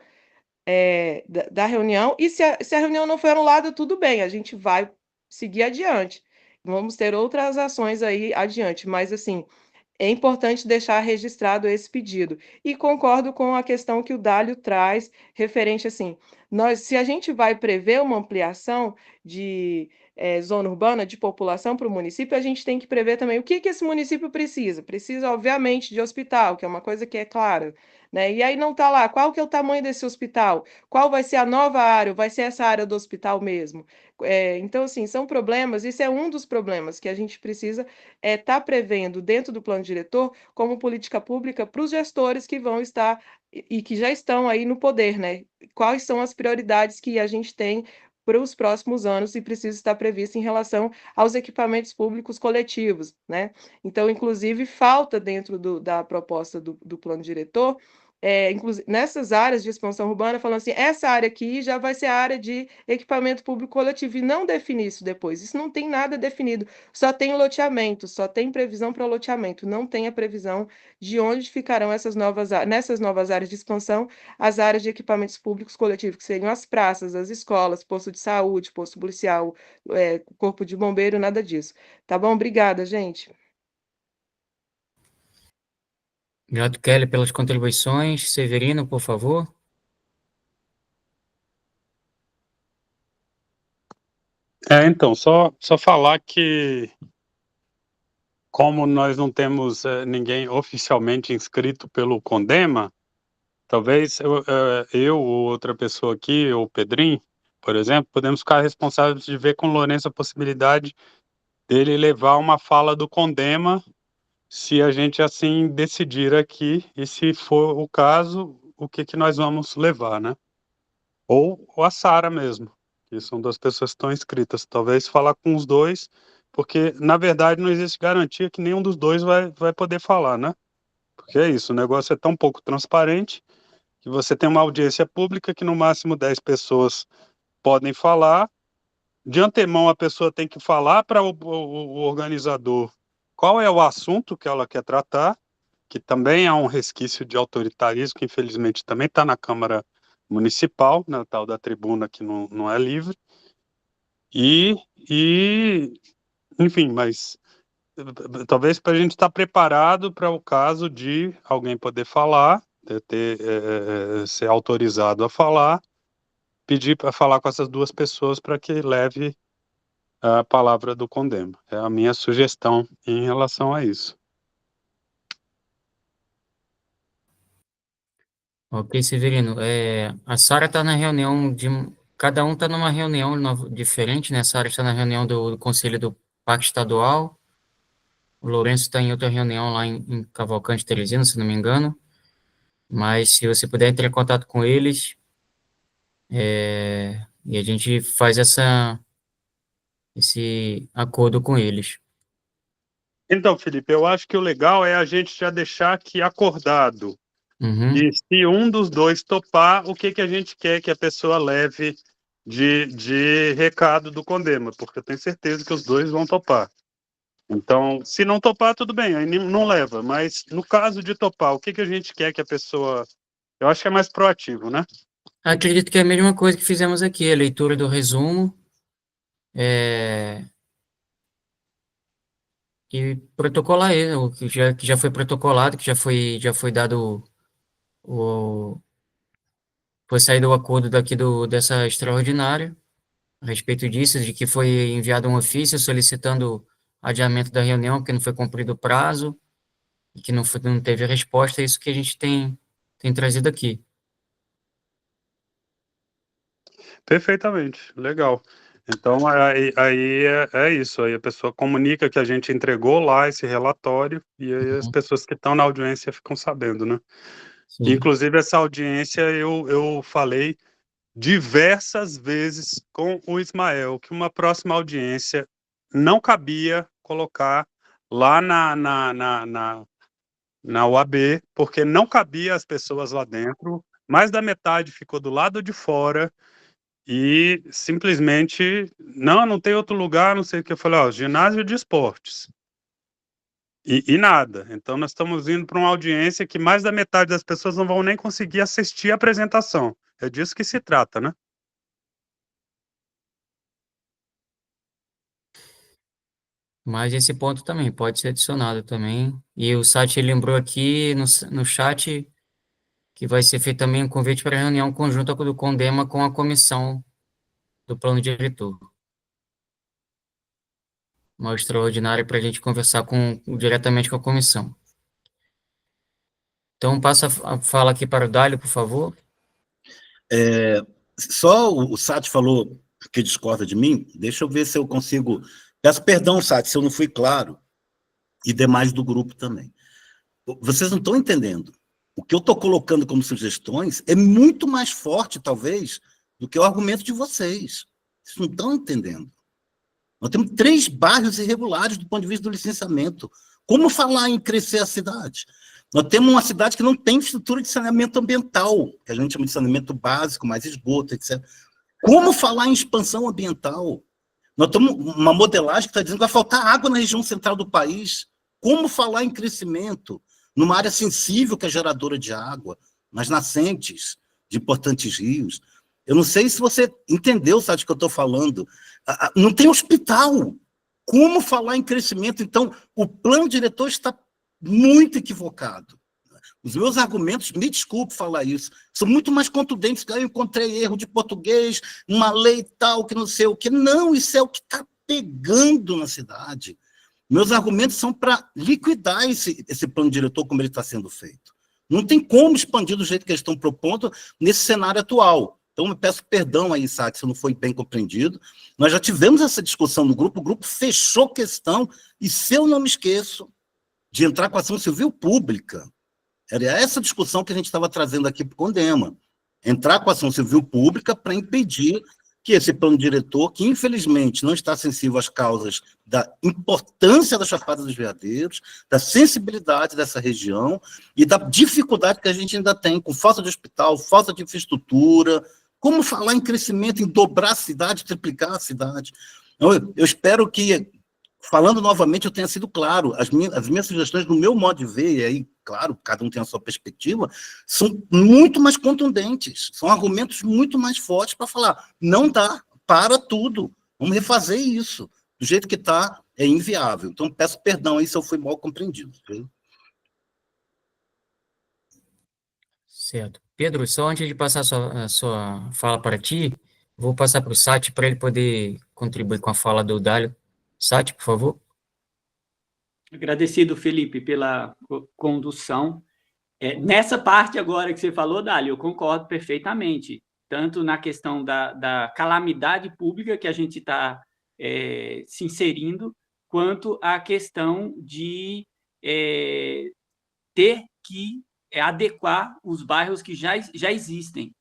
da reunião, e se a reunião não foi anulada, tudo bem, a gente vai seguir adiante. Vamos ter outras ações aí adiante, mas assim, é importante deixar registrado esse pedido. E concordo com a questão que o Dálio traz, referente assim, se a gente vai prever uma ampliação de zona urbana, de população para o município, a gente tem que prever também o que esse município precisa. Precisa, obviamente, de hospital, que é uma coisa que é clara, né? E aí não está lá, qual que é o tamanho desse hospital? Qual vai ser a nova área? Vai ser essa área do hospital mesmo? Então, assim, são problemas, isso é um dos problemas que a gente precisa está prevendo dentro do plano diretor como política pública para os gestores que vão estar e que já estão aí no poder, né? Quais são as prioridades que a gente tem para os próximos anos e precisa estar previsto em relação aos equipamentos públicos coletivos, né? Então, inclusive, falta dentro da proposta do plano diretor nessas áreas de expansão urbana, falando assim, essa área aqui já vai ser a área de equipamento público coletivo, e não definir isso depois. Isso não tem nada definido, só tem loteamento, só tem previsão para loteamento, não tem a previsão de onde ficarão nessas novas áreas de expansão, as áreas de equipamentos públicos coletivos, que seriam as praças, as escolas, posto de saúde, posto policial, corpo de bombeiro, nada disso. Tá bom? Obrigada, gente. Obrigado, Kelly, pelas contribuições. Severino, por favor. Então, só falar que, como nós não temos ninguém oficialmente inscrito pelo Condema, talvez eu ou outra pessoa aqui, ou o Pedrinho, por exemplo, podemos ficar responsáveis de ver com o Lourenço a possibilidade dele levar uma fala do Condema, se a gente assim decidir aqui, e se for o caso, o que nós vamos levar, né? Ou a Sara mesmo, que são duas pessoas que estão inscritas. Talvez falar com os dois, porque, na verdade, não existe garantia que nenhum dos dois vai poder falar, né? Porque é isso, o negócio é tão pouco transparente que você tem uma audiência pública que no máximo 10 pessoas podem falar. De antemão, a pessoa tem que falar para o organizador qual é o assunto que ela quer tratar, que também há um resquício de autoritarismo, que infelizmente também está na Câmara Municipal, na tal da tribuna que não é livre. Enfim, mas talvez para a gente estar preparado para o caso de alguém poder falar, ser autorizado a falar, pedir para falar com essas duas pessoas para que leve a palavra do Condema. É a minha sugestão em relação a isso. Ok, Severino. A Sara está na reunião cada um está numa reunião diferente, né? A Sara está na reunião do Conselho do Parque Estadual, o Lourenço está em outra reunião lá em Cavalcante, Teresina, se não me engano. Mas se você puder entrar em contato com eles, e a gente faz esse acordo com eles. Então, Felipe, eu acho que o legal é a gente já deixar aqui acordado. Uhum, E se um dos dois topar, o que a gente quer que a pessoa leve de recado do Condema, porque eu tenho certeza que os dois vão topar. Então, se não topar, tudo bem, aí não leva. Mas no caso de topar, o que a gente quer que a pessoa... Eu acho que é mais proativo, né? Acredito que é a mesma coisa que fizemos aqui, a leitura do resumo, e protocolar ele, o que já foi protocolado, que já foi dado foi saído o acordo daqui dessa extraordinária, a respeito disso, de que foi enviado um ofício solicitando adiamento da reunião, porque não foi cumprido o prazo, e que não teve resposta, é isso que a gente tem trazido aqui. Perfeitamente, legal. Então, aí é isso, aí a pessoa comunica que a gente entregou lá esse relatório, e aí as pessoas que estão na audiência ficam sabendo, né? Sim. Inclusive, essa audiência eu falei diversas vezes com o Ismael, que uma próxima audiência não cabia colocar lá na UAB, porque não cabia as pessoas lá dentro, mais da metade ficou do lado de fora, e simplesmente, não tem outro lugar, não sei o que. Eu falei, ó, ginásio de esportes. E nada. Então, nós estamos indo para uma audiência que mais da metade das pessoas não vão nem conseguir assistir a apresentação. É disso que se trata, né? Mas esse ponto também pode ser adicionado também. E o Sati lembrou aqui no chat que vai ser feito também um convite para reunião conjunta do Condema com a comissão do plano diretor. Uma extraordinária para a gente conversar diretamente com a comissão. Então, passa a fala aqui para o Dálio, por favor. Só o Sati falou que discorda de mim, deixa eu ver se eu consigo... Peço perdão, Sati, se eu não fui claro, e demais do grupo também. Vocês não estão entendendo. O que eu estou colocando como sugestões é muito mais forte, talvez, do que o argumento de vocês. Vocês não estão entendendo. Nós temos 3 bairros irregulares do ponto de vista do licenciamento. Como falar em crescer a cidade? Nós temos uma cidade que não tem estrutura de saneamento ambiental, que a gente chama de saneamento básico, mais esgoto, etc. Como falar em expansão ambiental? Nós temos uma modelagem que está dizendo que vai faltar água na região central do país. Como falar em crescimento numa área sensível que é geradora de água, nas nascentes de importantes rios? Eu não sei se você entendeu, sabe, o que eu estou falando. Não tem hospital. Como falar em crescimento? Então, o plano diretor está muito equivocado. Os meus argumentos, me desculpe falar isso, são muito mais contundentes. Eu encontrei erro de português, uma lei tal, que não sei o quê. Não, isso é o que está pegando na cidade. Meus argumentos são para liquidar esse plano diretor como ele está sendo feito. Não tem como expandir do jeito que eles estão propondo nesse cenário atual. Então, eu peço perdão aí, Sá, se não foi bem compreendido. Nós já tivemos essa discussão no grupo, o grupo fechou questão, e se eu não me esqueço de entrar com a ação civil pública, era essa discussão que a gente estava trazendo aqui para o Condema. Entrar com a ação civil pública para impedir que esse plano diretor, que infelizmente não está sensível às causas da importância da Chapada dos Veadeiros, da sensibilidade dessa região e da dificuldade que a gente ainda tem com falta de hospital, falta de infraestrutura, como falar em crescimento, em dobrar a cidade, triplicar a cidade. Eu espero que, falando novamente, eu tenha sido claro. As minhas sugestões, no meu modo de ver, e aí, claro, cada um tem a sua perspectiva, são muito mais contundentes, são argumentos muito mais fortes para falar, não dá, para tudo, vamos refazer isso. Do jeito que está, é inviável. Então, peço perdão aí se eu fui mal compreendido. Viu? Certo. Pedro, só antes de passar a sua fala para ti, vou passar para o Sati para ele poder contribuir com a fala do Dálio. Sati, por favor. Agradecido, Felipe, pela condução. Nessa parte agora que você falou, Dali, eu concordo perfeitamente, tanto na questão da calamidade pública que a gente está se inserindo, quanto a questão de ter que adequar os bairros que já existem.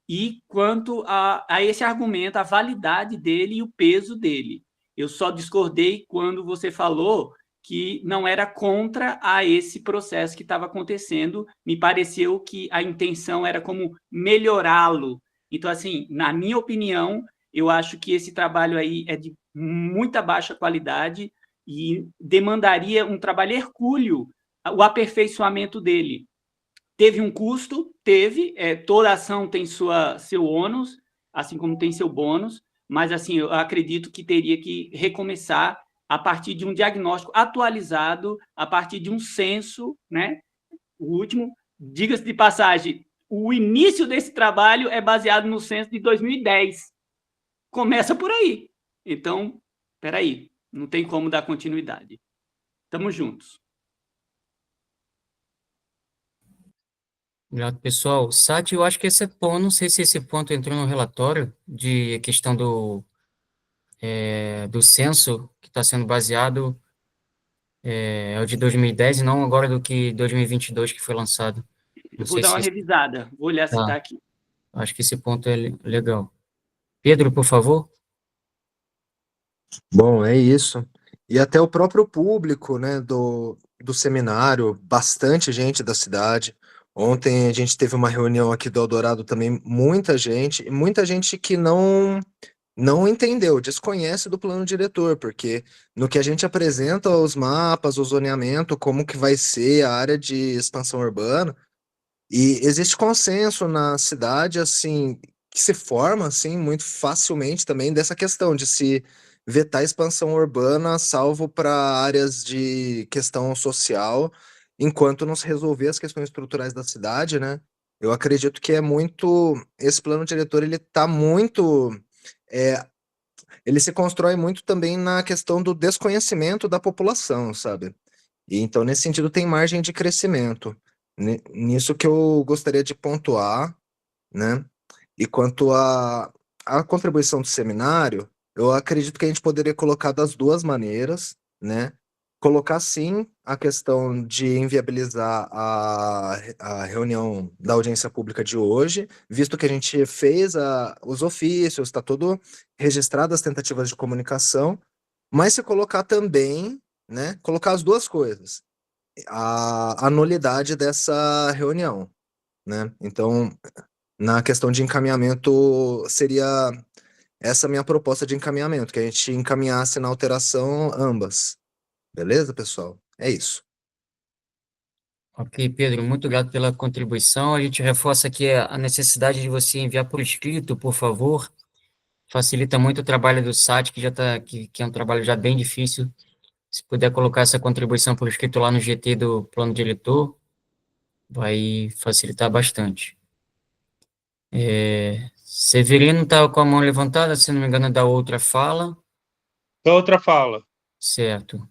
E quanto a esse argumento, a validade dele e o peso dele. Eu só discordei quando você falou que não era contra a esse processo que estava acontecendo. Me pareceu que a intenção era como melhorá-lo. Então, assim, na minha opinião, eu acho que esse trabalho aí é de muita baixa qualidade e demandaria um trabalho hercúleo, o aperfeiçoamento dele. Teve um custo? Teve. Toda ação tem seu ônus, assim como tem seu bônus, mas assim, eu acredito que teria que recomeçar a partir de um diagnóstico atualizado, a partir de um censo, né? O último, diga-se de passagem, o início desse trabalho é baseado no censo de 2010. Começa por aí. Então, espera aí, não tem como dar continuidade. Estamos juntos. Obrigado, pessoal. Sati, eu acho que esse ponto, não sei se esse ponto entrou no relatório de questão do censo que está sendo baseado é o de 2010 e não agora do que 2022 que foi lançado. Não Eu vou sei dar uma se... revisada, vou olhar se está aqui. Acho que esse ponto é legal. Pedro, por favor. Bom, é isso. E até o próprio público, né, do seminário, bastante gente da cidade. Ontem a gente teve uma reunião aqui do Eldorado também, muita gente, e muita gente que não entendeu, desconhece do plano diretor, porque no que a gente apresenta os mapas, o zoneamento, como que vai ser a área de expansão urbana, e existe consenso na cidade, assim, que se forma, assim, muito facilmente também dessa questão de se vetar a expansão urbana, salvo para áreas de questão social, enquanto não se resolver as questões estruturais da cidade, né? Eu acredito que é muito, esse plano diretor, ele tá muito, é, ele se constrói muito também na questão do desconhecimento da população, sabe? E então, nesse sentido, tem margem de crescimento. Nisso que eu gostaria de pontuar, né? E quanto à contribuição do seminário, eu acredito que a gente poderia colocar das duas maneiras, né? Colocar, sim, a questão de inviabilizar a reunião da audiência pública de hoje, visto que a gente fez os ofícios, está tudo registrado as tentativas de comunicação, mas se colocar também, né? Colocar as duas coisas a nulidade dessa reunião, né? Então, na questão de encaminhamento, seria essa minha proposta de encaminhamento, que a gente encaminhasse na alteração ambas. Beleza, pessoal? É isso. Ok, Pedro, muito obrigado pela contribuição. A gente reforça aqui a necessidade de você enviar por escrito, por favor. Facilita muito o trabalho do SAT, que é um trabalho já bem difícil. Se puder colocar essa contribuição por escrito lá no GT do plano diretor, vai facilitar bastante. Severino está com a mão levantada, se não me engano, da outra fala. Da outra fala. Certo.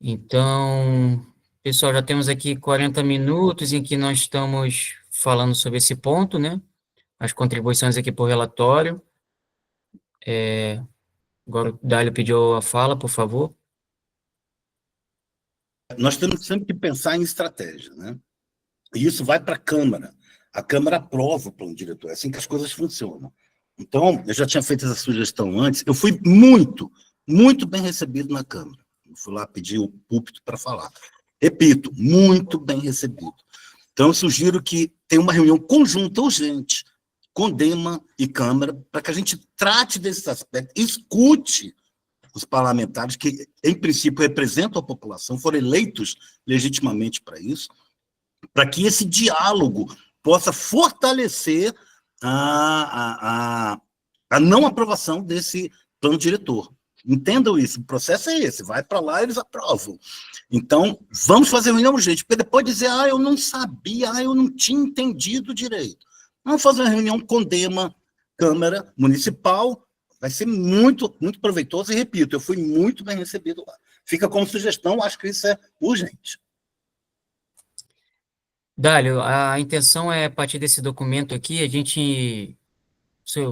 Então, pessoal, já temos aqui 40 minutos em que nós estamos falando sobre esse ponto, né? As contribuições aqui por relatório. Agora o Dálio pediu a fala, por favor. Nós temos sempre que pensar em estratégia, né? E isso vai para a Câmara. A Câmara aprova o plano diretor, é assim que as coisas funcionam. Então, eu já tinha feito essa sugestão antes, eu fui muito bem recebido na Câmara. Eu fui lá pedir o púlpito para falar. Repito, muito bem recebido. Então, eu sugiro que tenha uma reunião conjunta, urgente, com DEMA e Câmara, para que a gente trate desses aspectos, escute os parlamentares que, em princípio, representam a população, foram eleitos legitimamente para isso, para que esse diálogo possa fortalecer a não aprovação desse plano diretor. Entendam isso, o processo é esse, vai para lá, eles aprovam. Então, vamos fazer reunião urgente, porque depois dizer, eu não sabia, eu não tinha entendido direito. Vamos fazer uma reunião com DEMA, Câmara Municipal, vai ser muito proveitoso, e repito, eu fui muito bem recebido lá. Fica como sugestão, acho que isso é urgente. Dálio, a intenção é, a partir desse documento aqui, a gente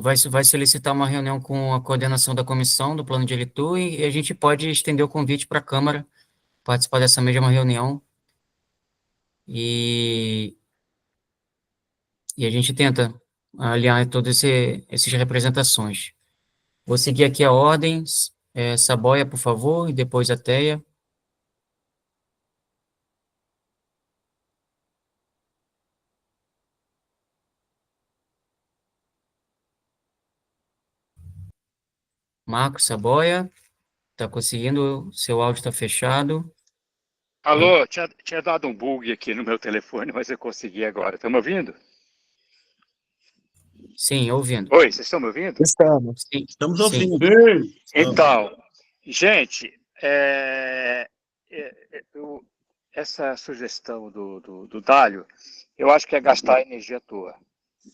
vai solicitar uma reunião com a coordenação da comissão do plano diretor e a gente pode estender o convite para a Câmara participar dessa mesma reunião e, e a gente tenta alinhar todas essas representações. Vou seguir aqui a ordem, Saboia, por favor, e depois a Teia. Marcos Saboia, está conseguindo? Seu áudio está fechado. Alô, tinha dado um bug aqui no meu telefone, mas eu consegui agora. Estão me ouvindo? Sim, ouvindo. Oi, vocês estão me ouvindo? Estamos. Sim, Estamos sim. ouvindo. Então, gente, essa sugestão do Dálio, eu acho que é gastar energia à toa.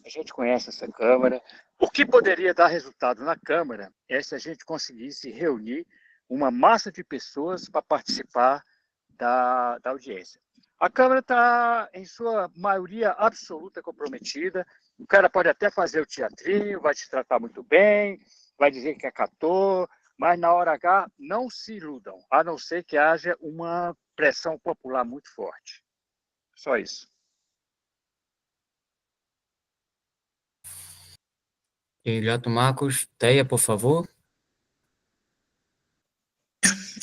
A gente conhece essa Câmara. O que poderia dar resultado na Câmara é se a gente conseguisse reunir uma massa de pessoas para participar da audiência. A Câmara está, em sua maioria absoluta, comprometida. O cara pode até fazer o teatrinho, vai te tratar muito bem, vai dizer que acatou, mas na hora H não se iludam, a não ser que haja uma pressão popular muito forte. Só isso. Obrigado, Marcos. Teia, por favor.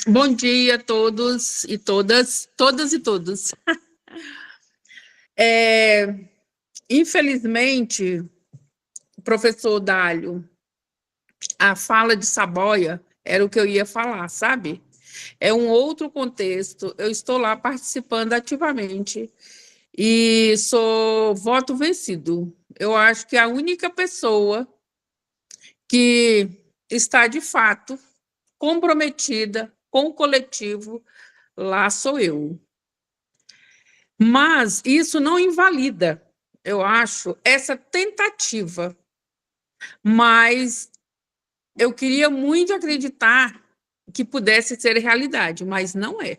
Bom dia a todos e todas, todas e todos. Infelizmente, professor Dálio, a fala de Saboia era o que eu ia falar, sabe? É um outro contexto, eu estou lá participando ativamente e sou voto vencido. Eu acho que a única pessoa que está, de fato, comprometida com o coletivo, lá sou eu. Mas isso não invalida, eu acho, essa tentativa. Mas eu queria muito acreditar que pudesse ser realidade, mas não é.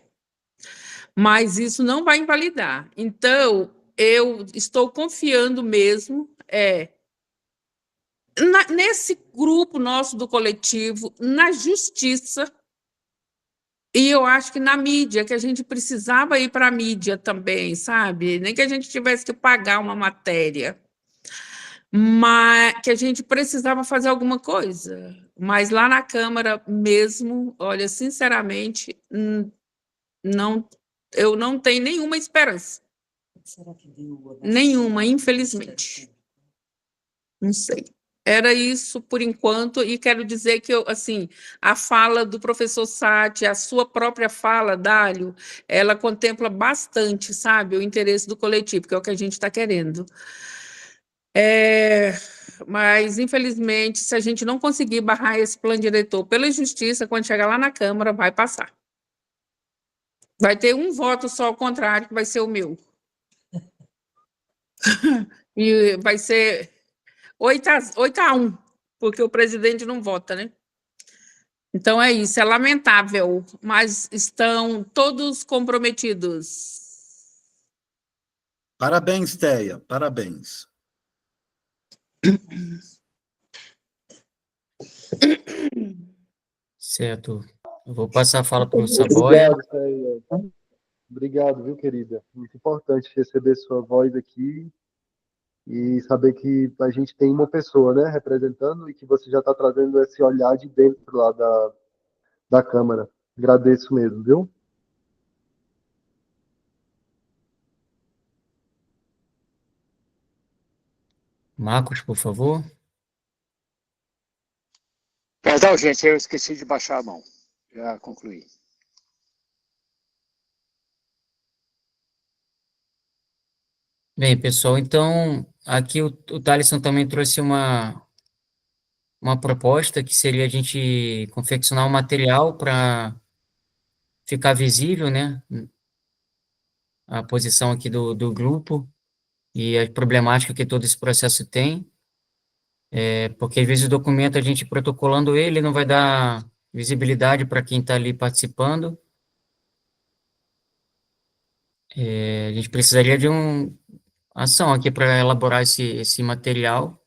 Mas isso não vai invalidar. Então, eu estou confiando mesmo nesse grupo nosso do coletivo, na justiça. E eu acho que na mídia, que a gente precisava ir para a mídia também, sabe? Nem que a gente tivesse que pagar uma matéria, mas que a gente precisava fazer alguma coisa. Mas lá na Câmara mesmo, olha, sinceramente, eu não tenho nenhuma esperança. Nenhuma, infelizmente. Não sei. Era isso por enquanto, e quero dizer que a fala do professor Sati, a sua própria fala, Dálio, ela contempla bastante, sabe, o interesse do coletivo, que é o que a gente está querendo. Mas, infelizmente, se a gente não conseguir barrar esse plano diretor pela justiça, quando chegar lá na Câmara, vai passar. Vai ter um voto só ao contrário, que vai ser o meu. E vai ser 8-1, porque o presidente não vota, né? Então é isso, é lamentável, mas estão todos comprometidos. Parabéns, Teia, parabéns. Certo. Eu vou passar a fala para o Saboia. Obrigado, Teia. Obrigado, viu, querida? Muito importante receber sua voz aqui e saber que a gente tem uma pessoa, né, representando e que você já está trazendo esse olhar de dentro lá da Câmara. Agradeço mesmo, viu? Marcos, por favor. Perdão, gente, eu esqueci de baixar a mão. Já concluí. Bem, pessoal, então, aqui o Thaleson também trouxe uma proposta que seria a gente confeccionar um material para ficar visível, né, a posição aqui do grupo e a problemática que todo esse processo tem, porque às vezes o documento, a gente protocolando ele, não vai dar visibilidade para quem está ali participando. A gente precisaria de ação aqui para elaborar esse material,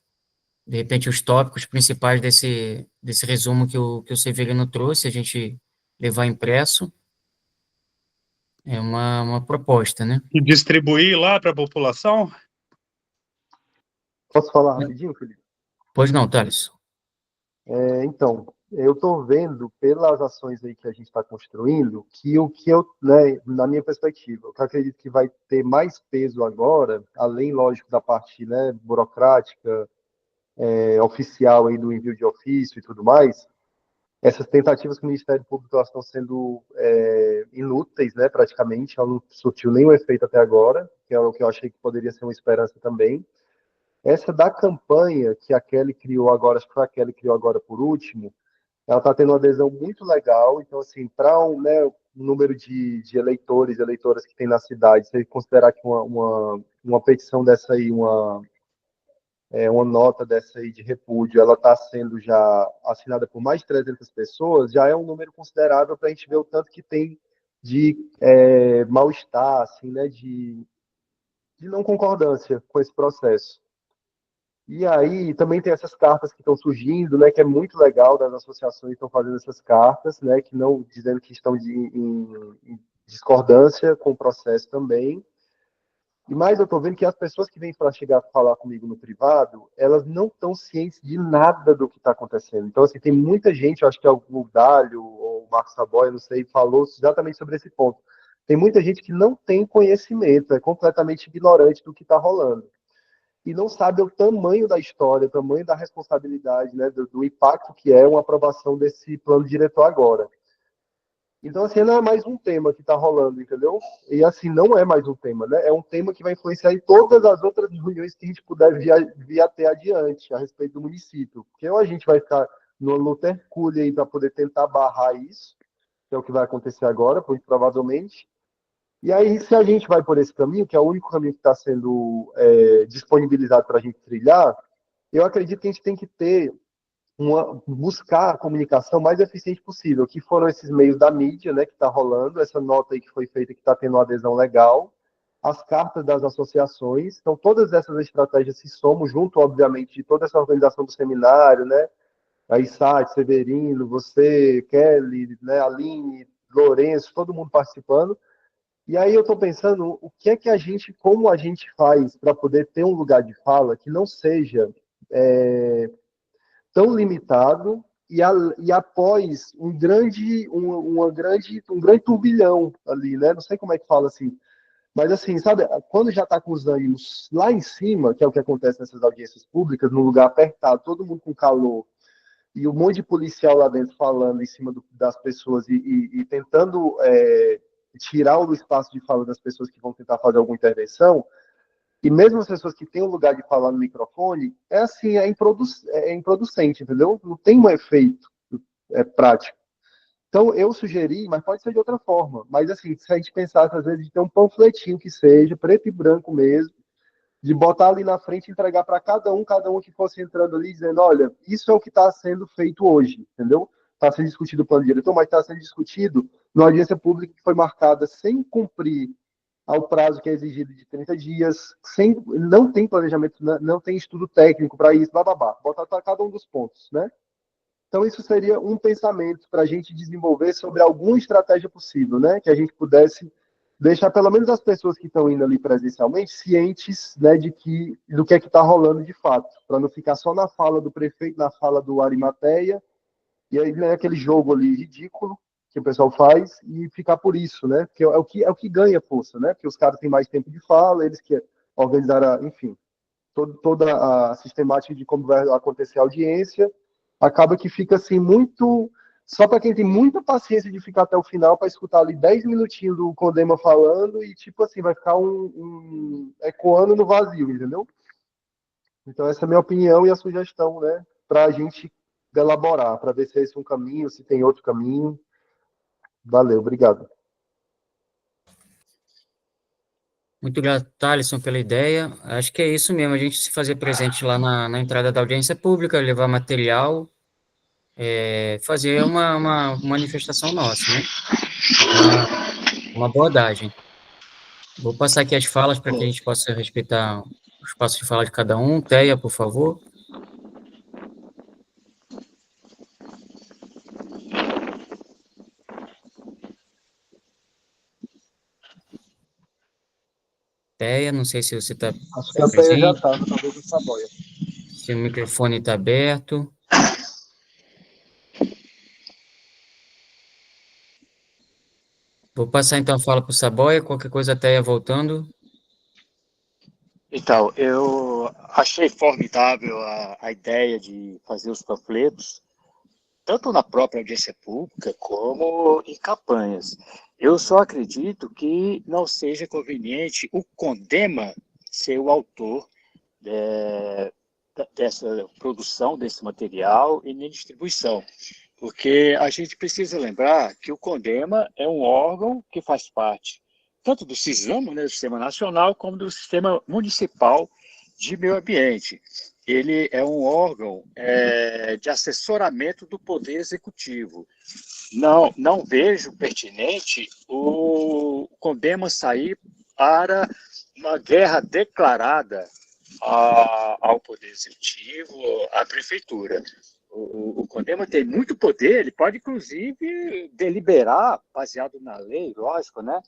de repente os tópicos principais desse resumo que o Severino trouxe, a gente levar impresso, é uma proposta, né? E distribuir lá para a população? Posso falar rapidinho, Felipe? Pois não, Thales. Então, eu estou vendo pelas ações aí que a gente está construindo que o que eu, né, na minha perspectiva, o que eu acredito que vai ter mais peso agora, além, lógico, da parte, né, burocrática, oficial aí do envio de ofício e tudo mais, essas tentativas que o Ministério Público elas estão sendo inúteis, né, praticamente, ela não surtiu nenhum efeito até agora, que é o que eu achei que poderia ser uma esperança também. Essa da campanha que a Kelly criou agora, acho que foi a Kelly que criou agora por último, ela está tendo uma adesão muito legal. Então, assim, para o número de eleitores e eleitoras que tem na cidade, se considerar que uma petição dessa aí, uma nota dessa aí de repúdio, ela está sendo já assinada por mais de 300 pessoas, já é um número considerável para a gente ver o tanto que tem de mal-estar, assim, né, de não concordância com esse processo. E aí também tem essas cartas que estão surgindo, né, que é muito legal, das associações que estão fazendo essas cartas, né, que não dizendo que estão em discordância com o processo também. E mais eu estou vendo que as pessoas que vêm para chegar a falar comigo no privado, elas não estão cientes de nada do que está acontecendo. Então, assim, tem muita gente, eu acho que é o Dálio ou o Marcos Saboia, não sei, falou exatamente sobre esse ponto. Tem muita gente que não tem conhecimento, é completamente ignorante do que está rolando e não sabe o tamanho da história, o tamanho da responsabilidade, né, do impacto que é uma aprovação desse plano diretor agora. Então, assim, não é mais um tema que está rolando, entendeu? E, assim, não é mais um tema, né? É um tema que vai influenciar em todas as outras reuniões que a gente puder vir a ter adiante a respeito do município. Porque ou a gente vai ficar no luta hercúlea aí para poder tentar barrar isso, que é o que vai acontecer agora, muito provavelmente. E aí, se a gente vai por esse caminho, que é o único caminho que está sendo disponibilizado para a gente trilhar, eu acredito que a gente tem que ter buscar a comunicação mais eficiente possível, que foram esses meios da mídia, né, que está rolando, essa nota aí que foi feita, que está tendo uma adesão legal, as cartas das associações. Então, todas essas estratégias se somam junto, obviamente, de toda essa organização do seminário, né, a Isate, Severino, você, Kelly, né, Aline, Lourenço, todo mundo participando. E aí eu estou pensando o que é que como a gente faz para poder ter um lugar de fala que não seja tão limitado e após um grande turbilhão ali, né? Não sei como é que fala assim, mas assim, sabe, quando já está com os ânimos lá em cima, que é o que acontece nessas audiências públicas, num lugar apertado, todo mundo com calor, e um monte de policial lá dentro falando em cima das pessoas e tentando tirar o espaço de fala das pessoas que vão tentar fazer alguma intervenção, e mesmo as pessoas que têm um lugar de falar no microfone, é assim, é improducente, entendeu? Não tem um efeito prático. Então, eu sugeri, mas pode ser de outra forma, mas assim, se a gente pensasse, às vezes, de ter um panfletinho que seja, preto e branco mesmo, de botar ali na frente e entregar para cada um que fosse entrando ali, dizendo, olha, isso é o que está sendo feito hoje, entendeu? Está sendo discutido o plano diretor, mas está sendo discutido numa audiência pública que foi marcada sem cumprir ao prazo que é exigido de 30 dias, não tem planejamento, não tem estudo técnico para isso, blá, blá, blá. Botar cada um dos pontos, né? Então, isso seria um pensamento para a gente desenvolver sobre alguma estratégia possível, né? Que a gente pudesse deixar pelo menos as pessoas que estão indo ali presencialmente cientes, né, do que é que está rolando de fato, para não ficar só na fala do prefeito, na fala do Arimateia, e aí né, aquele jogo ali ridículo que o pessoal faz e ficar por isso, né? Porque é o que ganha força, né? Porque os caras têm mais tempo de fala, eles que organizaram, enfim, toda a sistemática de como vai acontecer a audiência, acaba que fica assim muito só para quem tem muita paciência de ficar até o final para escutar ali 10 minutinhos do Condema falando e tipo assim, vai ficar ecoando no vazio, entendeu? Então essa é a minha opinião e a sugestão, né, para a gente elaborar, para ver se é esse um caminho, se tem outro caminho. Valeu, obrigado. Muito grato, Thaleson, pela ideia. Acho que é isso mesmo, a gente se fazer presente lá na entrada da audiência pública, levar material, fazer uma manifestação nossa, né? Uma abordagem. Vou passar aqui as falas para que a gente possa respeitar o espaço de fala de cada um. Teia, por favor. Teia, não sei se você está Acho que a Teia já presente, está, talvez o Saboia. se o microfone está aberto. Vou passar então a fala para o Saboia, qualquer coisa a Teia voltando. Então, eu achei formidável a ideia de fazer os panfletos, tanto na própria audiência pública como em campanhas. Eu só acredito que não seja conveniente o Condema ser o autor dessa produção desse material e nem distribuição, porque a gente precisa lembrar que o Condema é um órgão que faz parte tanto do CISAMA, né, do Sistema Nacional, como do Sistema Municipal de Meio Ambiente. Ele é um órgão de assessoramento do Poder Executivo. Não vejo pertinente o Condema sair para uma guerra declarada ao Poder Executivo, à Prefeitura. O Condema tem muito poder, ele pode, inclusive, deliberar, baseado na lei, lógico, né?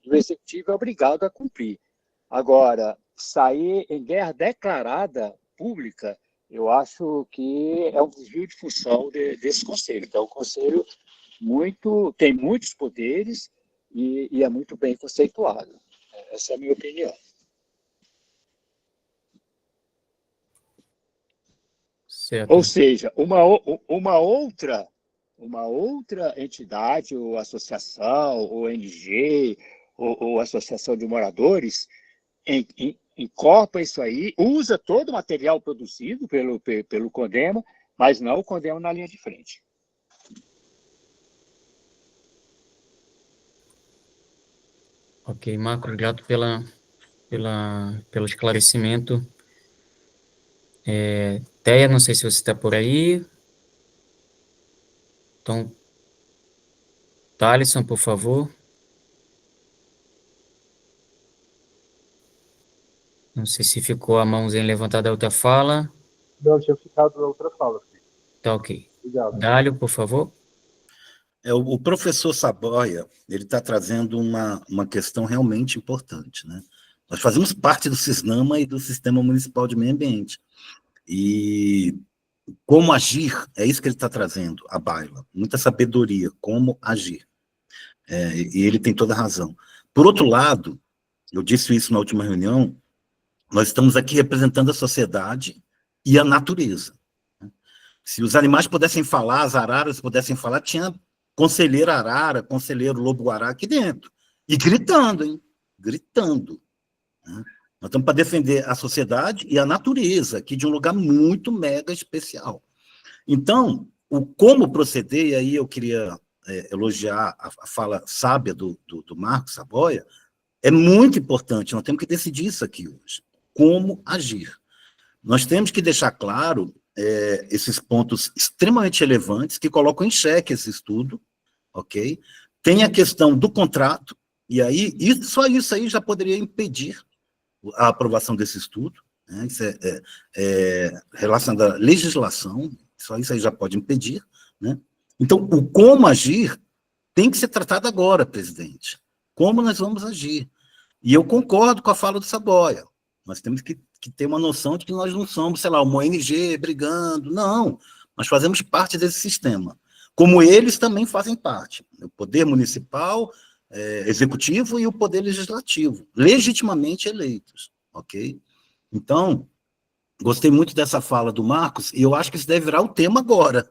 E o Executivo é obrigado a cumprir. Agora, sair em guerra declarada pública, eu acho que é um desvio de função desse Conselho. Então, o Conselho tem muitos poderes e é muito bem conceituado. Essa é a minha opinião. Certo. Ou seja, uma outra entidade, ou associação, ou ONG, ou associação de moradores, incorpora isso aí, usa todo o material produzido pelo Condema, mas não o Condema na linha de frente. Ok, Marco, grato pelo esclarecimento. Teia, não sei se você está por aí. Então, Thalisson, por favor. Não sei se ficou a mãozinha levantada a outra fala. Não, tinha ficado na outra fala. Filho. Tá ok. Obrigado. Dálio, por favor. O professor Saboia, ele está trazendo uma questão realmente importante, né? Nós fazemos parte do CISNAMA e do Sistema Municipal de Meio Ambiente. E como agir, é isso que ele está trazendo à baila. Muita sabedoria, como agir. E ele tem toda a razão. Por outro lado, eu disse isso na última reunião, nós estamos aqui representando a sociedade e a natureza. Se os animais pudessem falar, as araras pudessem falar, tinha conselheiro arara, conselheiro lobo-guará aqui dentro. E gritando, hein? Gritando. Né? Nós estamos para defender a sociedade e a natureza, aqui de um lugar muito mega especial. Então, o como proceder, e aí eu queria elogiar a fala sábia do Marcos Saboia, é muito importante, nós temos que decidir isso aqui hoje. Como agir. Nós temos que deixar claro esses pontos extremamente relevantes que colocam em xeque esse estudo, ok? Tem a questão do contrato, e aí só isso aí já poderia impedir a aprovação desse estudo, né? Isso relacionado à legislação, só isso aí já pode impedir, né? Então, o como agir tem que ser tratado agora, presidente. Como nós vamos agir? E eu concordo com a fala do Saboia. Nós temos que ter uma noção de que nós não somos, sei lá, uma ONG brigando. Não, nós fazemos parte desse sistema. Como eles também fazem parte. O poder municipal, executivo e o poder legislativo, legitimamente eleitos, ok? Então, gostei muito dessa fala do Marcos, e eu acho que isso deve virar o tema agora.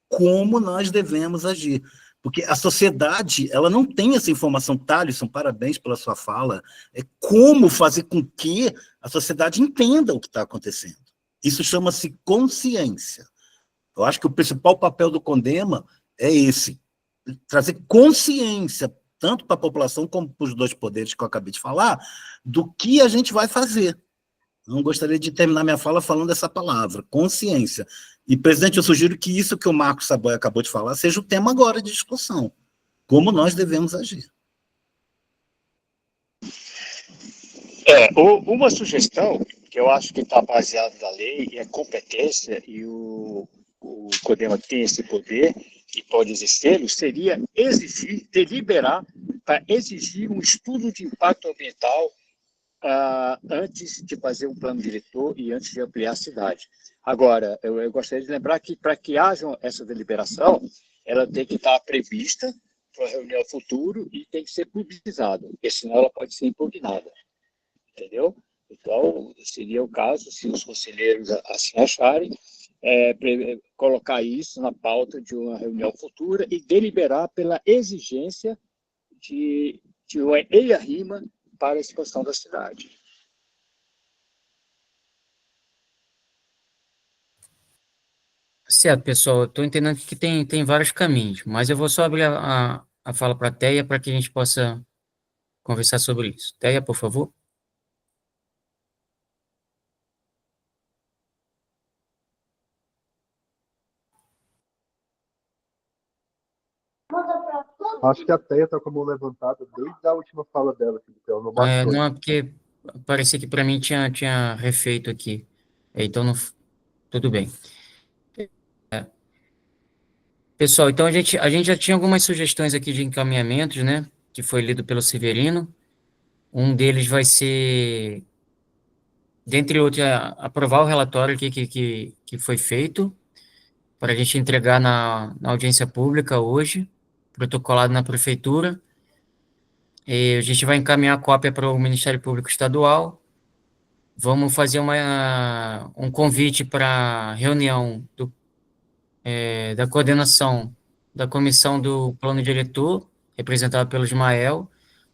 Como nós devemos agir. Porque a sociedade, ela não tem essa informação. Thalisson, parabéns pela sua fala. É como fazer com que a sociedade entenda o que está acontecendo. Isso chama-se consciência. Eu acho que o principal papel do Condema é esse, trazer consciência, tanto para a população como para os dois poderes que eu acabei de falar, do que a gente vai fazer. Não gostaria de terminar minha fala falando essa palavra, consciência. E, presidente, eu sugiro que isso que o Marcos Saboia acabou de falar seja o tema agora de discussão. Como nós devemos agir. Uma sugestão que eu acho que está baseada na lei e é competência, e o CODEMA tem esse poder e pode exercê-lo, seria exigir, deliberar para exigir um estudo de impacto ambiental antes de fazer um plano diretor e antes de ampliar a cidade. Agora, eu gostaria de lembrar que para que haja essa deliberação, ela tem que estar prevista para a reunião futuro e tem que ser publicizada, porque senão ela pode ser impugnada. Entendeu? Então, seria o caso, se os conselheiros assim acharem, colocar isso na pauta de uma reunião futura e deliberar pela exigência de uma EIA-RIMA para a expansão da cidade. Certo, pessoal, eu estou entendendo que tem vários caminhos, mas eu vou só abrir a fala para a Teia para que a gente possa conversar sobre isso. Teia, por favor. Acho que a Teia está com a mão levantada desde a última fala dela, Felipe. Ela não baixou. Não, é porque parecia que para mim tinha refeito aqui. Então, tudo bem. Pessoal, então a gente já tinha algumas sugestões aqui de encaminhamentos, né? Que foi lido pelo Severino. Um deles vai ser, dentre outros, aprovar o relatório que foi feito, para a gente entregar na audiência pública hoje, protocolado na prefeitura. E a gente vai encaminhar a cópia para o Ministério Público Estadual. Vamos fazer um convite para reunião da coordenação da comissão do plano diretor, representada pelo Ismael,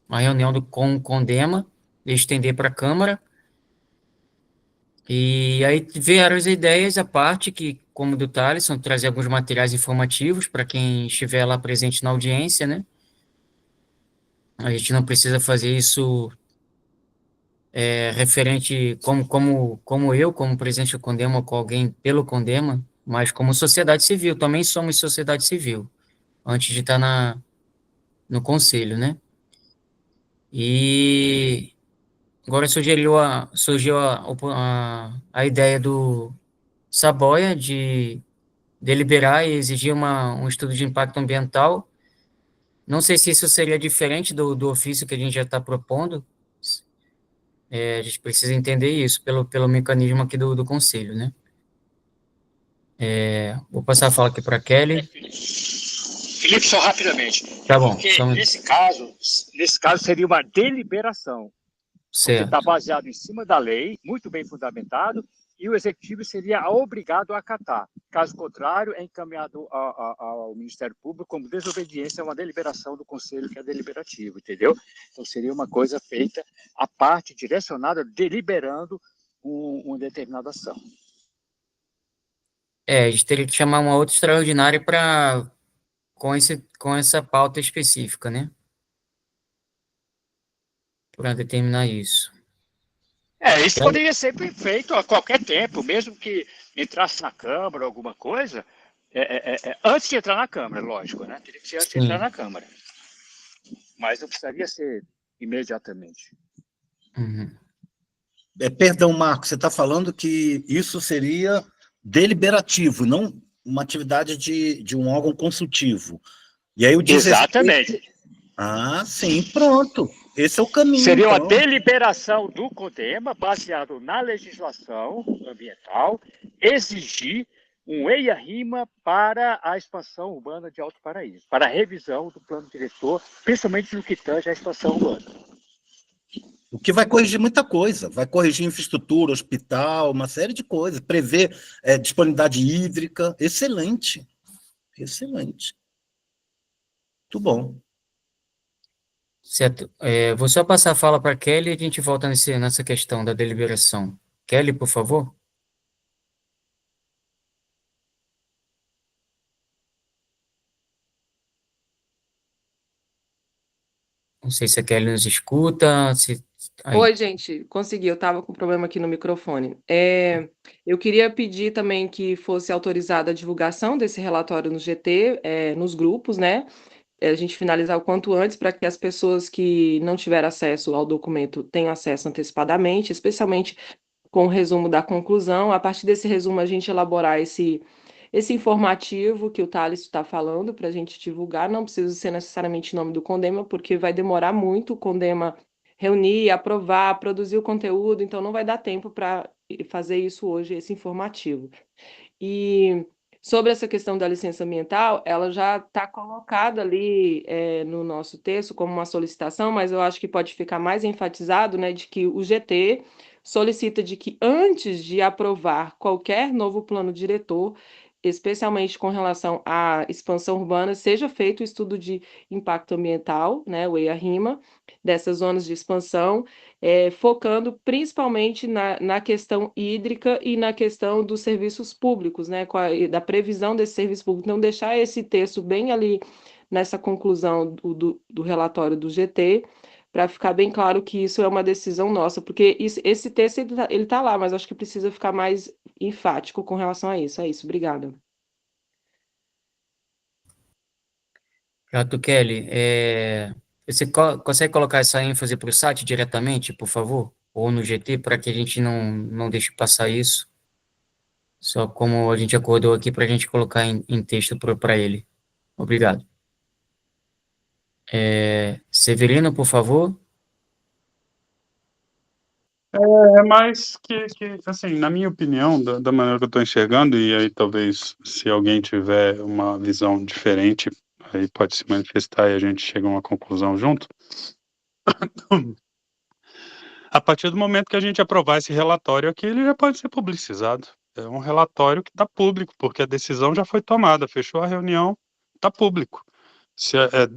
uma reunião com o CONDEMA, e estender para a Câmara. E aí vieram as ideias, a parte que, como do Thaleson, trazer alguns materiais informativos para quem estiver lá presente na audiência, né? A gente não precisa fazer isso referente como eu, como presidente do CONDEMA, ou com alguém pelo CONDEMA, mas como sociedade civil, também somos sociedade civil, antes de estar no conselho, né? E agora surgiu a ideia do Saboia de deliberar e exigir um estudo de impacto ambiental. Não sei se isso seria diferente do ofício que a gente já está propondo. A gente precisa entender isso pelo mecanismo aqui do conselho, né? Vou passar a fala aqui para a Kelly. Felipe, só rapidamente. Tá bom. Porque nesse caso seria uma deliberação. Porque está baseado em cima da lei, muito bem fundamentado, e o executivo seria obrigado a acatar. Caso contrário, é encaminhado ao Ministério Público como desobediência a uma deliberação do Conselho que é deliberativo, entendeu? Então, seria uma coisa feita à parte, direcionada, deliberando uma determinada ação. A gente teria que chamar uma outra extraordinária com essa pauta específica, né? Para determinar isso. Isso poderia ser feito a qualquer tempo, mesmo que entrasse na Câmara alguma coisa, antes de entrar na Câmara, lógico, né? Teria que ser antes de entrar na Câmara. Mas não precisaria ser imediatamente. Uhum. Perdão, Marco, você está falando que isso seria deliberativo, não uma atividade de um órgão consultivo. E aí o Exatamente. Sim, pronto. Esse é o caminho. Seria uma deliberação do CODEMA, baseado na legislação ambiental, exigir um EIA-RIMA para a expansão urbana de Alto Paraíso, para a revisão do plano diretor, principalmente no que tange à expansão urbana. O que vai corrigir muita coisa, vai corrigir infraestrutura, hospital, uma série de coisas, prever disponibilidade hídrica, excelente, excelente. Muito bom. Certo. Vou só passar a fala para a Kelly e a gente volta nessa questão da deliberação. Kelly, por favor. Não sei se a Kelly nos escuta. Oi, gente, consegui, eu estava com problema aqui no microfone. Eu queria pedir também que fosse autorizada a divulgação desse relatório no GT, nos grupos, né? a gente finalizar o quanto antes para que as pessoas que não tiveram acesso ao documento tenham acesso antecipadamente, especialmente com o resumo da conclusão. A partir desse resumo, a gente elaborar esse informativo que o Thales está falando para a gente divulgar. Não precisa ser necessariamente nome do Condema, porque vai demorar muito o Condema reunir, aprovar, produzir o conteúdo, então não vai dar tempo para fazer isso hoje, esse informativo. E sobre essa questão da licença ambiental, ela já está colocada ali no nosso texto como uma solicitação, mas eu acho que pode ficar mais enfatizado, né, de que o GT solicita de que antes de aprovar qualquer novo plano diretor, especialmente com relação à expansão urbana, seja feito o estudo de impacto ambiental, né, o EIA-RIMA, dessas zonas de expansão, focando principalmente na questão hídrica e na questão dos serviços públicos, né, da previsão desse serviço público. Então, deixar esse texto bem ali nessa conclusão do relatório do GT, para ficar bem claro que isso é uma decisão nossa, porque esse texto ele tá lá, mas acho que precisa ficar mais enfático com relação a isso. É isso, obrigada. Gato Kelly, você consegue colocar essa ênfase para o site diretamente, por favor? Ou no GT, para que a gente não deixe passar isso? Só como a gente acordou aqui, para a gente colocar em texto para ele. Obrigado. Severino, por favor. É mais que, assim, na minha opinião, da maneira que eu estou enxergando, e aí talvez se alguém tiver uma visão diferente, aí pode se manifestar e a gente chega a uma conclusão junto. A partir do momento que a gente aprovar esse relatório aqui, ele já pode ser publicizado. É um relatório que está público, porque a decisão já foi tomada, fechou a reunião, está público.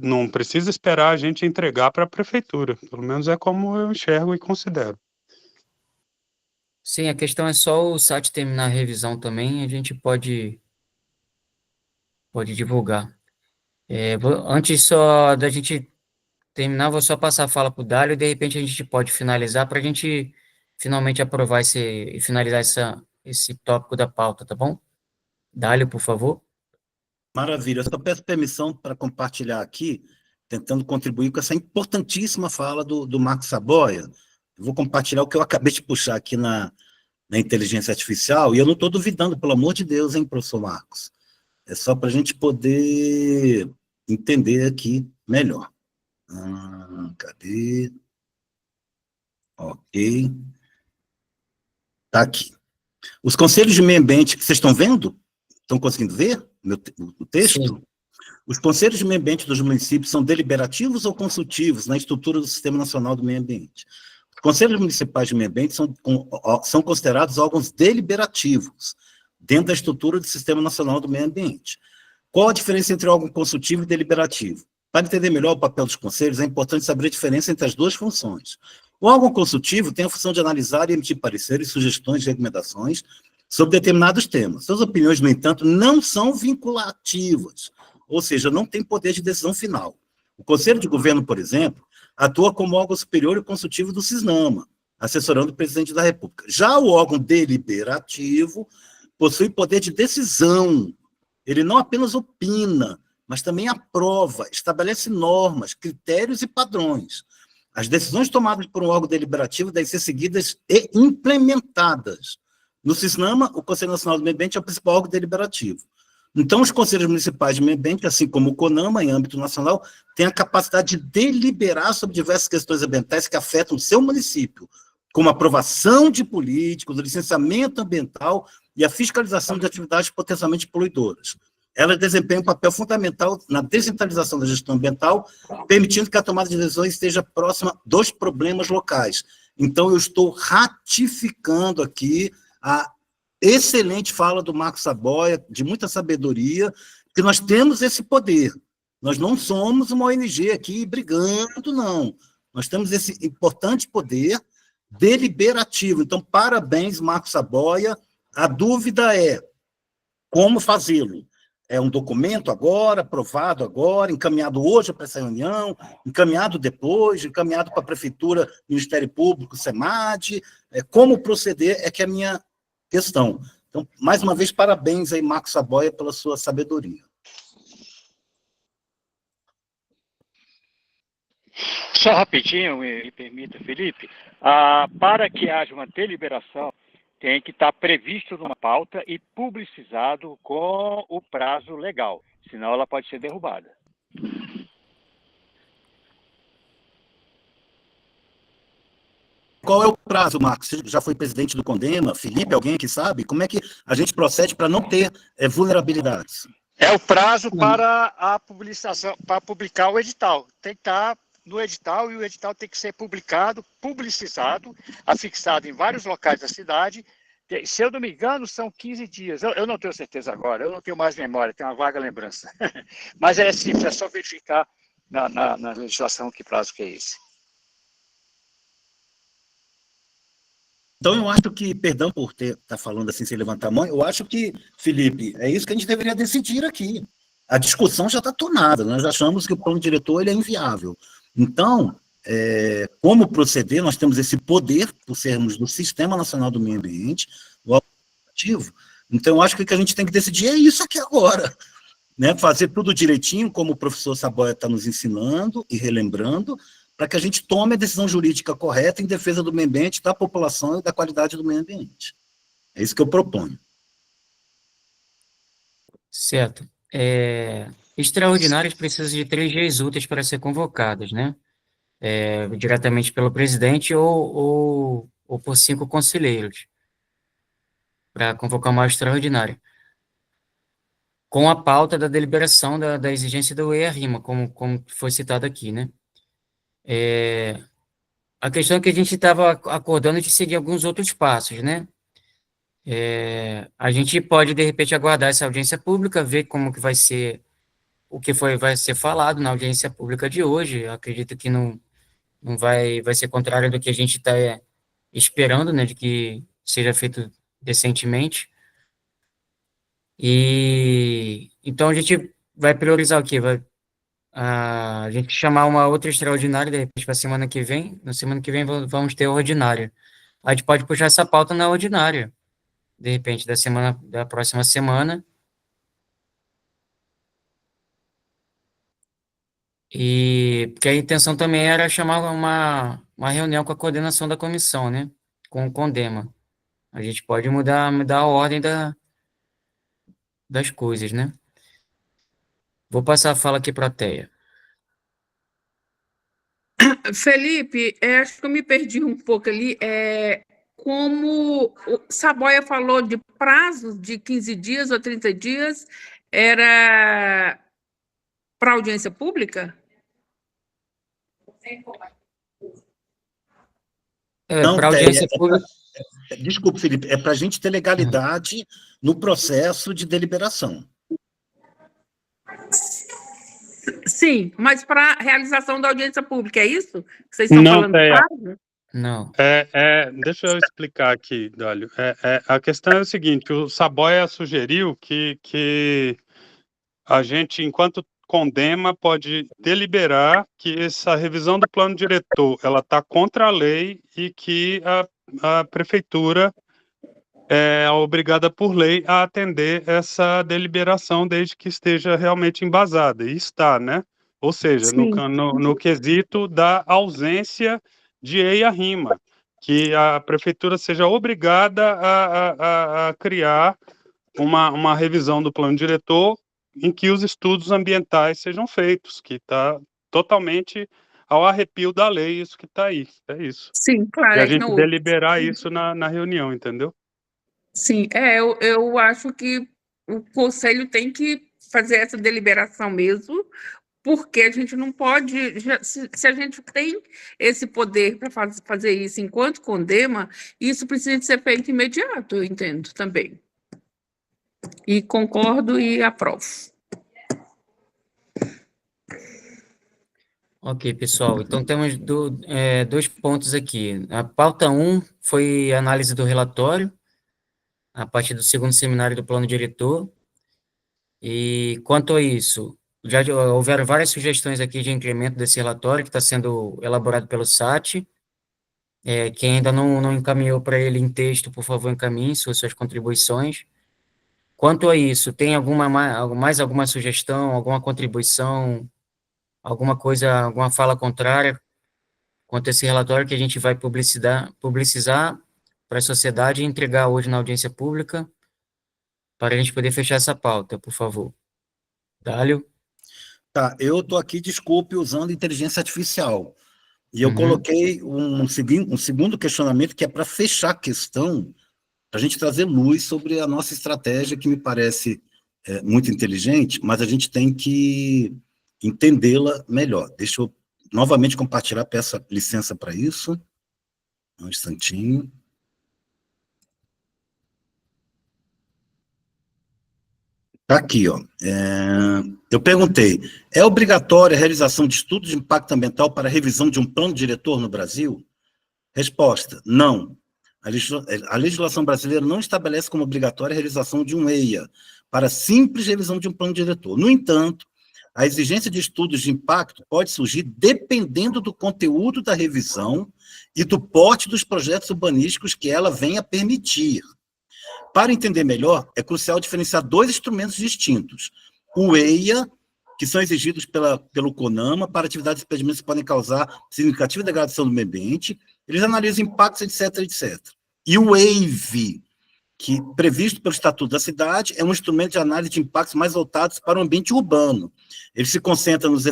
Não precisa esperar a gente entregar para a prefeitura, pelo menos é como eu enxergo e considero. Sim, a questão é só o site terminar a revisão também, a gente pode divulgar. Antes só da gente terminar, vou só passar a fala para o Dálio e de repente a gente pode finalizar para a gente finalmente aprovar e finalizar esse tópico da pauta, tá bom? Dálio, por favor. Maravilha. Eu só peço permissão para compartilhar aqui, tentando contribuir com essa importantíssima fala do Marcos Saboia. Eu vou compartilhar o que eu acabei de puxar aqui na inteligência artificial, e eu não estou duvidando, pelo amor de Deus, hein, professor Marcos? É só para a gente poder entender aqui melhor. Cadê? Ok. Está aqui. Os conselhos de meio ambiente, que vocês estão vendo? Estão conseguindo ver o texto? Sim. Os conselhos de meio ambiente dos municípios são deliberativos ou consultivos na estrutura do Sistema Nacional do Meio Ambiente? Os conselhos municipais de meio ambiente são considerados órgãos deliberativos dentro da estrutura do Sistema Nacional do Meio Ambiente. Qual a diferença entre órgão consultivo e deliberativo? Para entender melhor o papel dos conselhos, é importante saber a diferença entre as duas funções. O órgão consultivo tem a função de analisar e emitir pareceres, sugestões e recomendações sobre determinados temas. Suas opiniões, no entanto, não são vinculativas, ou seja, não tem poder de decisão final. O Conselho de Governo, por exemplo, atua como órgão superior e consultivo do CISNAMA, assessorando o presidente da República. Já o órgão deliberativo possui poder de decisão. Ele não apenas opina, mas também aprova, estabelece normas, critérios e padrões. As decisões tomadas por um órgão deliberativo devem ser seguidas e implementadas. No CISNAMA, o Conselho Nacional do Meio Ambiente é o principal órgão deliberativo. Então, os conselhos municipais de meio ambiente, assim como o CONAMA, em âmbito nacional, têm a capacidade de deliberar sobre diversas questões ambientais que afetam o seu município, como a aprovação de políticos, o licenciamento ambiental e a fiscalização de atividades potencialmente poluidoras. Elas desempenham um papel fundamental na descentralização da gestão ambiental, permitindo que a tomada de decisões esteja próxima dos problemas locais. Então, eu estou ratificando aqui a excelente fala do Marcos Saboia, de muita sabedoria, que nós temos esse poder. Nós não somos uma ONG aqui brigando, não. Nós temos esse importante poder deliberativo. Então, parabéns, Marcos Saboia. A dúvida é como fazê-lo. É um documento agora, aprovado agora, encaminhado hoje para essa reunião, encaminhado depois, encaminhado para a Prefeitura, Ministério Público, SEMAD. Como proceder é que é a minha questão. Então, mais uma vez, parabéns aí, Marcos Saboia, pela sua sabedoria. Só rapidinho, me permita, Felipe. Para que haja uma deliberação, tem que estar previsto numa pauta e publicizado com o prazo legal, senão ela pode ser derrubada. Qual é o prazo, Marcos? Você já foi presidente do Condema? Felipe, alguém que sabe? Como é que a gente procede para não ter vulnerabilidades? É o prazo para a publicação, para publicar o edital. Tem que estar no edital e o edital tem que ser publicado, publicizado, afixado em vários locais da cidade. Se eu não me engano, são 15 dias. Eu não tenho certeza agora, eu não tenho mais memória, tenho uma vaga lembrança. Mas é simples, é só verificar na legislação que prazo que é esse. Então, eu acho que, perdão por estar falando assim, sem levantar a mão, eu acho que, Felipe, é isso que a gente deveria decidir aqui. A discussão já está tomada, nós achamos que o plano diretor ele é inviável. Então, como proceder, nós temos esse poder, por sermos do Sistema Nacional do Meio Ambiente, o ativo. Então, eu acho que o que a gente tem que decidir é isso aqui agora, né? Fazer tudo direitinho, como o professor Saboia está nos ensinando e relembrando, para que a gente tome a decisão jurídica correta em defesa do meio ambiente, da população e da qualidade do meio ambiente. É isso que eu proponho. Certo. Extraordinárias precisam de 3 dias úteis para ser convocadas, né? Diretamente pelo presidente ou por 5 conselheiros, para convocar uma extraordinária. Com a pauta da deliberação da exigência do EIA-RIMA, como foi citado aqui, né? A questão é que a gente estava acordando de seguir alguns outros passos, né? A gente pode, de repente, aguardar essa audiência pública, ver como que vai ser, vai ser falado na audiência pública de hoje. Eu acredito que não vai ser contrário do que a gente está esperando, né, de que seja feito decentemente. E então a gente vai priorizar o quê? A gente chamar uma outra extraordinária, de repente, para a semana que vem. Na semana que vem vamos ter a ordinária. A gente pode puxar essa pauta na ordinária, de repente, da próxima semana. E porque a intenção também era chamar uma reunião com a coordenação da comissão, né? Com o Condema. A gente pode mudar a ordem das coisas, né? Vou passar a fala aqui para a Teia. Felipe, acho que eu me perdi um pouco ali. Como o Saboia falou de prazos de 15 dias ou 30 dias, era para audiência pública? Não, Para audiência pública. Desculpe, Felipe, é para a gente ter legalidade no processo de deliberação. Sim, mas para realização da audiência pública, é isso que vocês estão falando? Prazo? Não. Deixa eu explicar aqui, Dálio. A questão é o seguinte, o Saboia sugeriu que a gente, enquanto Condema, pode deliberar que essa revisão do plano diretor ela está contra a lei e que a prefeitura é obrigada por lei a atender essa deliberação desde que esteja realmente embasada, e está, né? Ou seja, no quesito da ausência de EIA-RIMA, que a prefeitura seja obrigada a criar uma revisão do plano diretor em que os estudos ambientais sejam feitos, que está totalmente ao arrepio da lei, isso que está aí, é isso. Sim, claro. E a gente deliberar isso na reunião, entendeu? Sim, eu acho que o conselho tem que fazer essa deliberação mesmo, porque a gente não pode, se a gente tem esse poder para fazer isso enquanto Condema, isso precisa de ser feito imediato, eu entendo também. E concordo e aprovo. Ok, pessoal. Então, temos dois pontos aqui. A pauta 1 foi a análise do relatório, a partir do segundo seminário do plano diretor. E, quanto a isso, já houveram várias sugestões aqui de incremento desse relatório, que está sendo elaborado pelo SAT. Quem ainda não encaminhou para ele em texto, por favor, encaminhe suas contribuições. Quanto a isso, tem mais alguma sugestão, alguma contribuição alguma coisa, alguma fala contrária quanto a esse relatório que a gente vai publicizar para a sociedade e entregar hoje na audiência pública, para a gente poder fechar essa pauta, por favor. Dálio? Tá, eu estou aqui, desculpe, usando inteligência artificial. E eu Uhum. coloquei um segundo questionamento, que é para fechar a questão, para a gente trazer luz sobre a nossa estratégia, que me parece muito inteligente, mas a gente tem que entendê-la melhor. Deixa eu novamente compartilhar, peço licença para isso. Um instantinho. Está aqui, ó. Eu perguntei, é obrigatória a realização de estudos de impacto ambiental para a revisão de um plano diretor no Brasil? Resposta, não. A legislação brasileira não estabelece como obrigatória a realização de um EIA para simples revisão de um plano diretor. No entanto, a exigência de estudos de impacto pode surgir dependendo do conteúdo da revisão e do porte dos projetos urbanísticos que ela venha a permitir. Para entender melhor, é crucial diferenciar dois instrumentos distintos. O EIA, que são exigidos pelo CONAMA para atividades e empreendimentos que podem causar significativa degradação do meio ambiente, eles analisam impactos, etc., etc. E o EIV, que, previsto pelo Estatuto da Cidade, é um instrumento de análise de impactos mais voltados para o ambiente urbano. Ele se concentra nos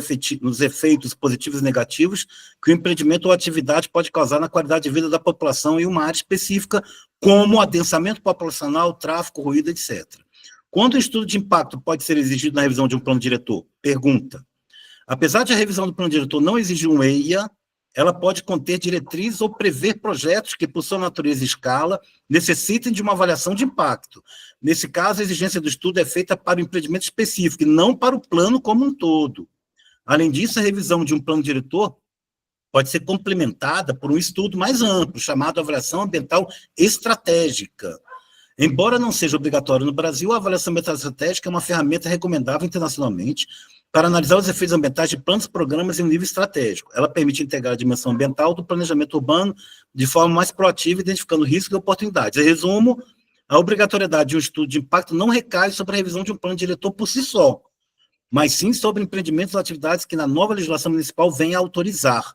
efeitos positivos e negativos que o empreendimento ou atividade pode causar na qualidade de vida da população em uma área específica, como adensamento populacional, tráfego, ruído, etc. Quando o estudo de impacto pode ser exigido na revisão de um plano diretor? Pergunta. Apesar de a revisão do plano diretor não exigir um EIA, ela pode conter diretrizes ou prever projetos que, por sua natureza e escala, necessitem de uma avaliação de impacto. Nesse caso, a exigência do estudo é feita para o empreendimento específico, e não para o plano como um todo. Além disso, a revisão de um plano diretor pode ser complementada por um estudo mais amplo, chamado avaliação ambiental estratégica. Embora não seja obrigatório no Brasil, a avaliação ambiental estratégica é uma ferramenta recomendável internacionalmente para analisar os efeitos ambientais de planos e programas em um nível estratégico. Ela permite integrar a dimensão ambiental do planejamento urbano de forma mais proativa, identificando riscos e oportunidades. Em resumo, a obrigatoriedade de um estudo de impacto não recai sobre a revisão de um plano diretor por si só, mas sim sobre empreendimentos ou atividades que na nova legislação municipal venha a autorizar.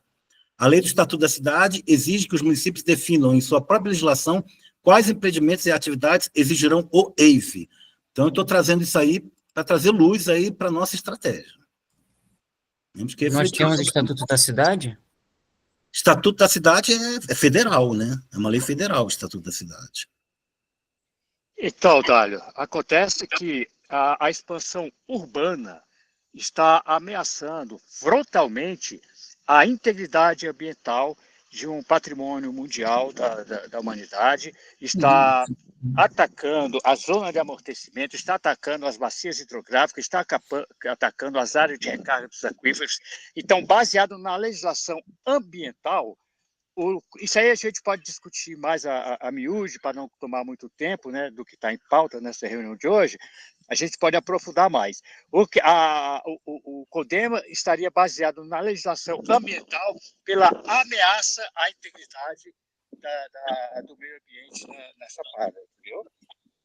A lei do Estatuto da Cidade exige que os municípios definam em sua própria legislação quais empreendimentos e atividades exigirão o EIV. Então, eu estou trazendo isso aí para trazer luz aí para a nossa estratégia. Temos que Nós temos o Estatuto da Cidade? Estatuto da Cidade é federal, né? É uma lei federal, o Estatuto da Cidade. Então, Dálio, acontece que a expansão urbana está ameaçando frontalmente a integridade ambiental de um patrimônio mundial da humanidade, está atacando a zona de amortecimento, está atacando as bacias hidrográficas, está atacando as áreas de recarga dos aquíferos. Então, baseado na legislação ambiental, isso aí a gente pode discutir mais a miúde, para não tomar muito tempo, né, do que está em pauta nessa reunião de hoje. A gente pode aprofundar mais. O CODEMA estaria baseado na legislação ambiental pela ameaça à integridade do meio ambiente nessa parte, entendeu?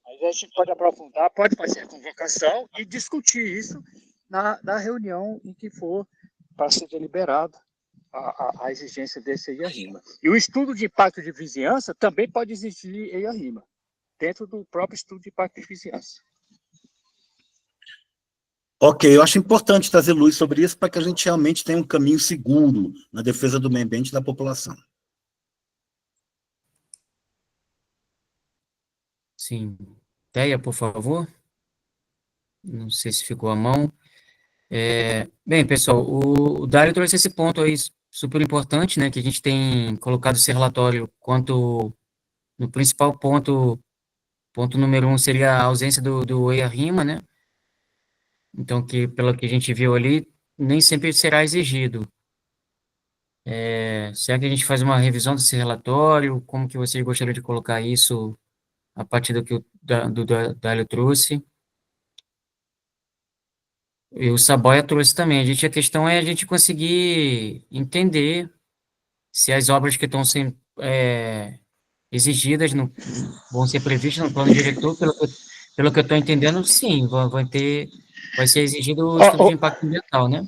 Aí a gente pode aprofundar, pode fazer a convocação e discutir isso na reunião em que for para ser deliberado a exigência desse EIA-RIMA. E o estudo de impacto de vizinhança também pode exigir EIA-RIMA, dentro do próprio estudo de impacto de vizinhança. Ok, eu acho importante trazer luz sobre isso para que a gente realmente tenha um caminho seguro na defesa do meio ambiente e da população. Sim. Teia, por favor. Não sei se ficou à mão. Bem, pessoal, o Dário trouxe esse ponto aí super importante, né, que a gente tem colocado esse relatório quanto no principal ponto número 1 seria a ausência do EIA-RIMA, né? Então, pelo que a gente viu ali, nem sempre será exigido. Será que a gente faz uma revisão desse relatório? Como que vocês gostariam de colocar isso a partir do que o Dálio trouxe? E o Saboia trouxe também. A questão é a gente conseguir entender se as obras que estão sendo exigidas vão ser previstas no plano diretor. Pelo que eu estou entendendo, sim, vai ser exigido o estudo de impacto ambiental, né?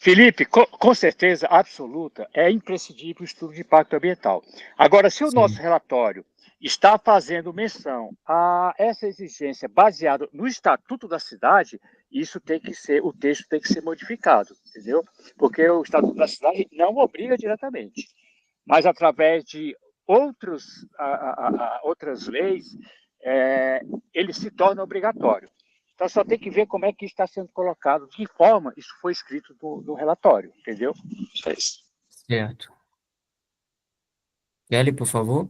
Felipe, com certeza absoluta, é imprescindível o estudo de impacto ambiental. Agora, se o Sim. nosso relatório está fazendo menção a essa exigência baseada no Estatuto da Cidade, isso tem que ser, o texto tem que ser modificado, entendeu? Porque o Estatuto da Cidade não obriga diretamente, mas através de outras leis, ele se torna obrigatório. Então, só tem que ver como é que está sendo colocado, de que forma isso foi escrito no relatório, entendeu? É isso. Certo. Kelly, por favor.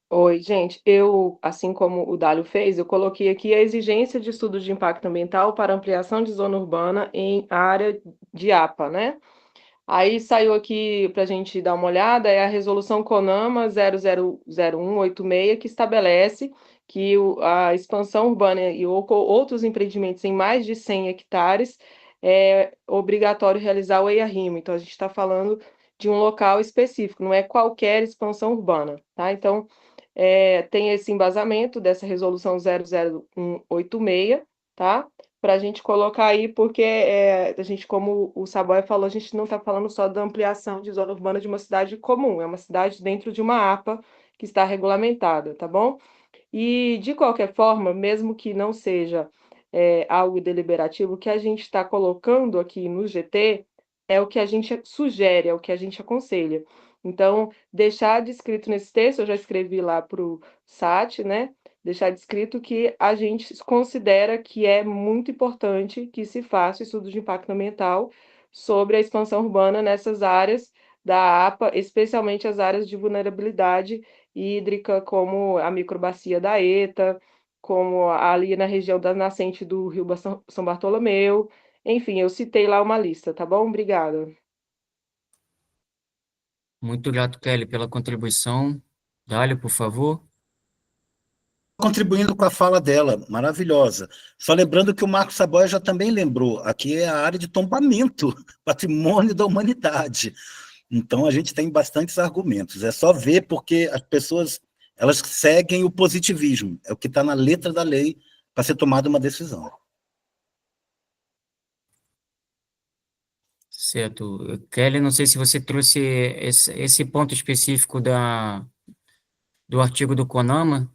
Oi, gente. Eu, assim como o Dálio fez, eu coloquei aqui a exigência de estudo de impacto ambiental para ampliação de zona urbana em área de APA, né? Aí saiu aqui para a gente dar uma olhada, é a resolução CONAMA 000186, que estabelece que a expansão urbana e outros empreendimentos em mais de 100 hectares é obrigatório realizar o EIA-RIMA. Então, a gente está falando de um local específico, não é qualquer expansão urbana, tá? Então, tem esse embasamento dessa resolução 00186, tá? Para a gente colocar aí, porque a gente, como o Saboia falou, a gente não está falando só da ampliação de zona urbana de uma cidade comum, é uma cidade dentro de uma APA que está regulamentada, tá bom? E, de qualquer forma, mesmo que não seja algo deliberativo, o que a gente está colocando aqui no GT é o que a gente sugere, é o que a gente aconselha. Então, deixar descrito nesse texto, eu já escrevi lá para o SAT, né? Deixar descrito que a gente considera que é muito importante que se faça estudo de impacto ambiental sobre a expansão urbana nessas áreas da APA, especialmente as áreas de vulnerabilidade hídrica, como a microbacia da ETA, como ali na região da nascente do Rio São Bartolomeu. Enfim, eu citei lá uma lista, tá bom? Obrigada. Muito grato, Kelly, pela contribuição. Dálio, por favor. Contribuindo com a fala dela, maravilhosa. Só lembrando que o Marcos Saboia já também lembrou, aqui é a área de tombamento, patrimônio da humanidade. Então, a gente tem bastantes argumentos. É só ver porque as pessoas elas seguem o positivismo, é o que está na letra da lei para ser tomada uma decisão. Certo. Kelly, não sei se você trouxe esse ponto específico do artigo do CONAMA.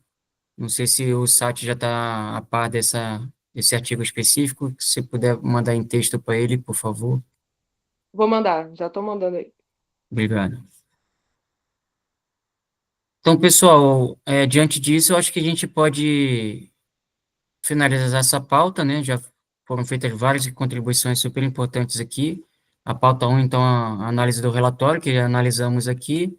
Não sei se o SAT já está a par desse artigo específico. Se puder mandar em texto para ele, por favor. Vou mandar, já estou mandando aí. Obrigado. Então, pessoal, diante disso, eu acho que a gente pode finalizar essa pauta, né? Já foram feitas várias contribuições super importantes aqui. A pauta 1, então, a análise do relatório, que já analisamos aqui.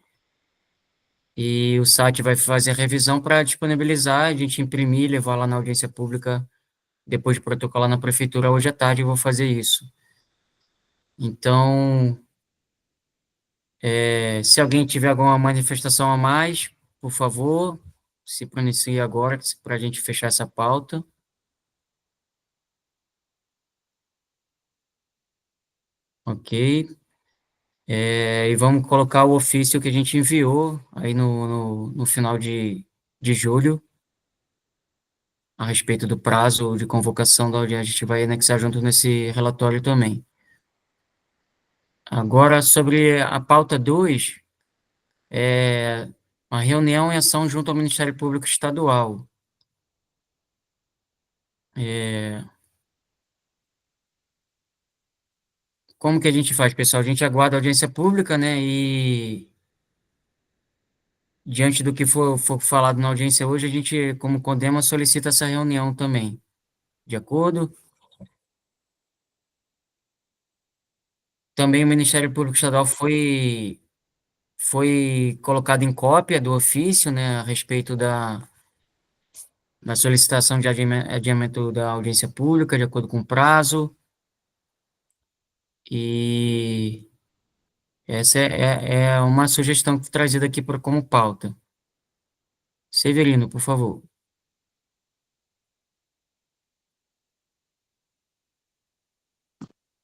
E o site vai fazer a revisão para disponibilizar, a gente imprimir, levar lá na audiência pública, depois de protocolar na prefeitura hoje à tarde, eu vou fazer isso. Então, se alguém tiver alguma manifestação a mais, por favor, se pronuncie agora para a gente fechar essa pauta. Ok. E vamos colocar o ofício que a gente enviou aí no final de julho, a respeito do prazo de convocação da audiência, a gente vai anexar junto nesse relatório também. Agora, sobre a pauta 2, a reunião e ação junto ao Ministério Público Estadual. Como que a gente faz, pessoal? A gente aguarda a audiência pública, né, e diante do que for falado na audiência hoje, a gente, como Condema, solicita essa reunião também. De acordo? Também o Ministério Público Estadual foi colocado em cópia do ofício, né, a respeito da solicitação de adiamento da audiência pública, de acordo com o prazo, e essa é uma sugestão trazida aqui como pauta. Severino, por favor.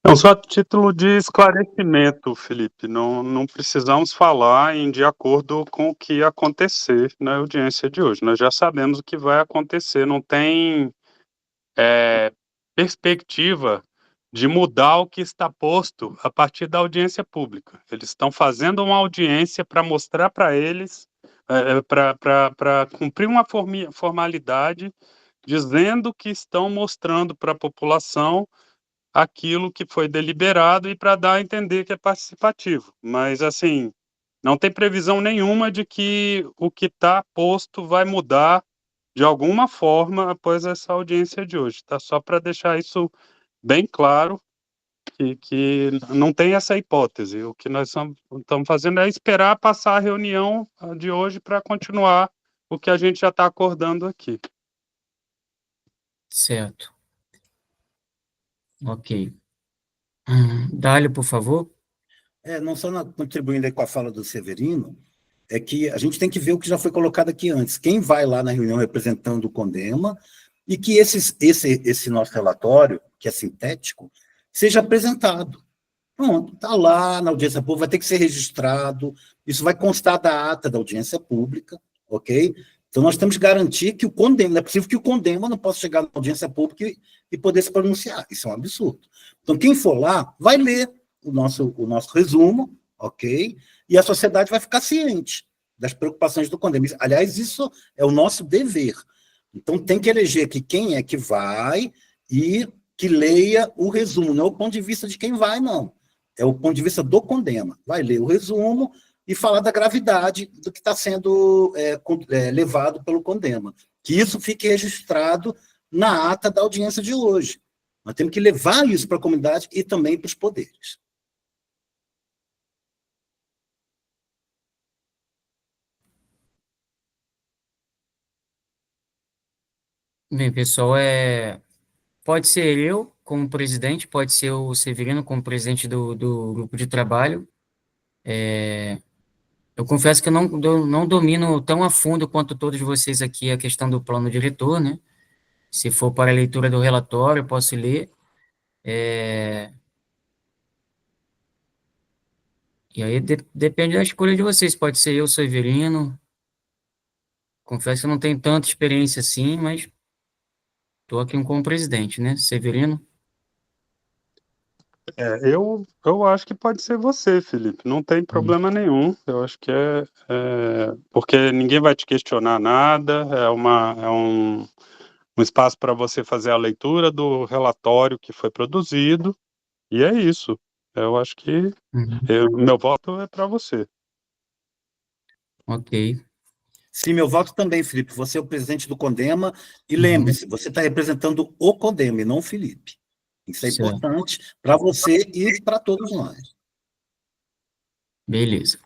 Não, só a título de esclarecimento, Felipe, não precisamos falar de acordo com o que acontecer na audiência de hoje. Nós já sabemos o que vai acontecer, não tem perspectiva de mudar o que está posto a partir da audiência pública. Eles estão fazendo uma audiência para mostrar para eles, para cumprir uma formalidade, dizendo que estão mostrando para a população aquilo que foi deliberado e para dar a entender que é participativo. Mas, assim, não tem previsão nenhuma de que o que está posto vai mudar de alguma forma após essa audiência de hoje. Tá? Só para deixar isso bem claro, que não tem essa hipótese. O que nós estamos fazendo é esperar passar a reunião de hoje para continuar o que a gente já está acordando aqui. Certo. Ok. Dálio, por favor. Não só contribuindo aí com a fala do Severino, é que a gente tem que ver o que já foi colocado aqui antes. Quem vai lá na reunião representando o Condema e que esse nosso relatório, que é sintético, seja apresentado. Pronto, está lá na audiência pública, vai ter que ser registrado, isso vai constar da ata da audiência pública, ok? Então, nós temos que garantir que o Condema, não é possível que o Condema não possa chegar na audiência pública e poder se pronunciar. Isso é um absurdo. Então, quem for lá, vai ler o nosso resumo, ok? E a sociedade vai ficar ciente das preocupações do Condema. Aliás, isso é o nosso dever. Então, tem que eleger aqui quem é que vai e que leia o resumo, não é o ponto de vista de quem vai, não. É o ponto de vista do Condema. Vai ler o resumo e falar da gravidade do que está sendo levado pelo Condema. Que isso fique registrado na ata da audiência de hoje. Nós temos que levar isso para a comunidade e também para os poderes. Bem, pessoal, pode ser eu como presidente, pode ser o Severino como presidente do grupo de trabalho. Eu confesso que eu não domino tão a fundo quanto todos vocês aqui a questão do plano diretor, né? Se for para a leitura do relatório, eu posso ler. E aí depende da escolha de vocês. Pode ser eu, Severino. Confesso que eu não tenho tanta experiência assim, mas estou aqui como presidente, né? Severino? Eu acho que pode ser você, Felipe. Não tem problema nenhum. Eu acho que porque ninguém vai te questionar nada. É um espaço para você fazer a leitura do relatório que foi produzido. E é isso. Eu acho que meu voto é para você. Ok. Sim, meu voto também, Felipe. Você é o presidente do Condema. E lembre-se, você está representando o Condema e não o Felipe. Isso é Certo. importante para você e para todos nós. Beleza.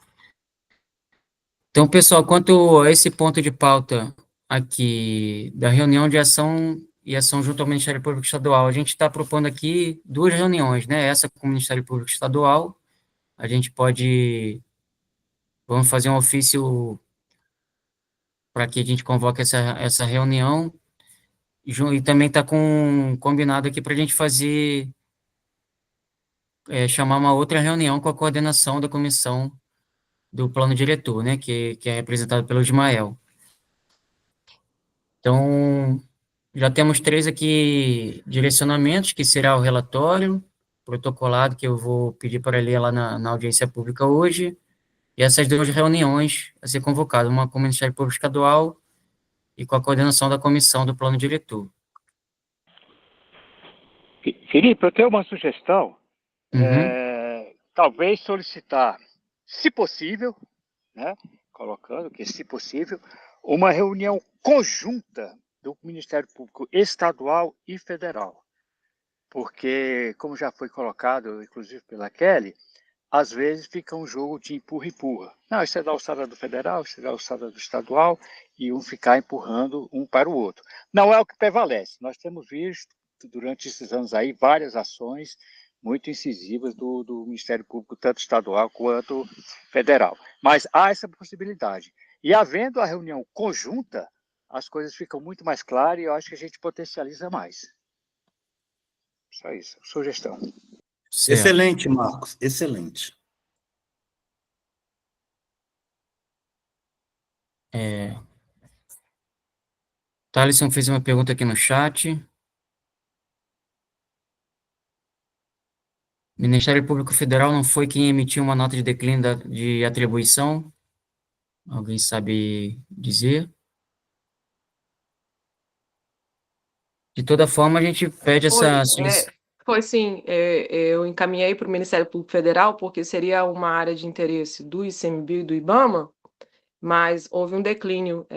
Então, pessoal, quanto a esse ponto de pauta aqui da reunião de ação e ação junto ao Ministério Público Estadual, a gente está propondo aqui duas reuniões, né? Essa com o Ministério Público Estadual, a gente vamos fazer um ofício para que a gente convoque essa reunião, e também está combinado aqui para a gente chamar uma outra reunião com a coordenação da comissão do plano diretor, né, que é representado pelo Ismael. Então, já temos 3 aqui direcionamentos, que será o relatório protocolado, que eu vou pedir para ler lá na audiência pública hoje, e essas 2 reuniões a ser convocadas, uma com o Ministério Público Estadual e com a coordenação da comissão do plano diretor. Felipe, eu tenho uma sugestão. Uhum. Talvez solicitar, se possível, né, colocando que, se possível, uma reunião conjunta do Ministério Público Estadual e Federal. Porque, como já foi colocado, inclusive pela Kelly, às vezes fica um jogo de empurra-empurra. Não, isso é da alçada do federal, isso é da alçada do estadual, e um ficar empurrando um para o outro. Não é o que prevalece. Nós temos visto, durante esses anos aí, várias ações muito incisivas do Ministério Público, tanto estadual quanto federal. Mas há essa possibilidade. E havendo a reunião conjunta, as coisas ficam muito mais claras e eu acho que a gente potencializa mais. Só isso, sugestão. Certo. Excelente, Marcos, excelente. Thaleson fez uma pergunta aqui no chat. O Ministério Público Federal não foi quem emitiu uma nota de declínio de atribuição? Alguém sabe dizer? De toda forma, a gente pede essa solicitação. Foi sim, eu encaminhei para o Ministério Público Federal, porque seria uma área de interesse do ICMBio e do IBAMA, mas houve um declínio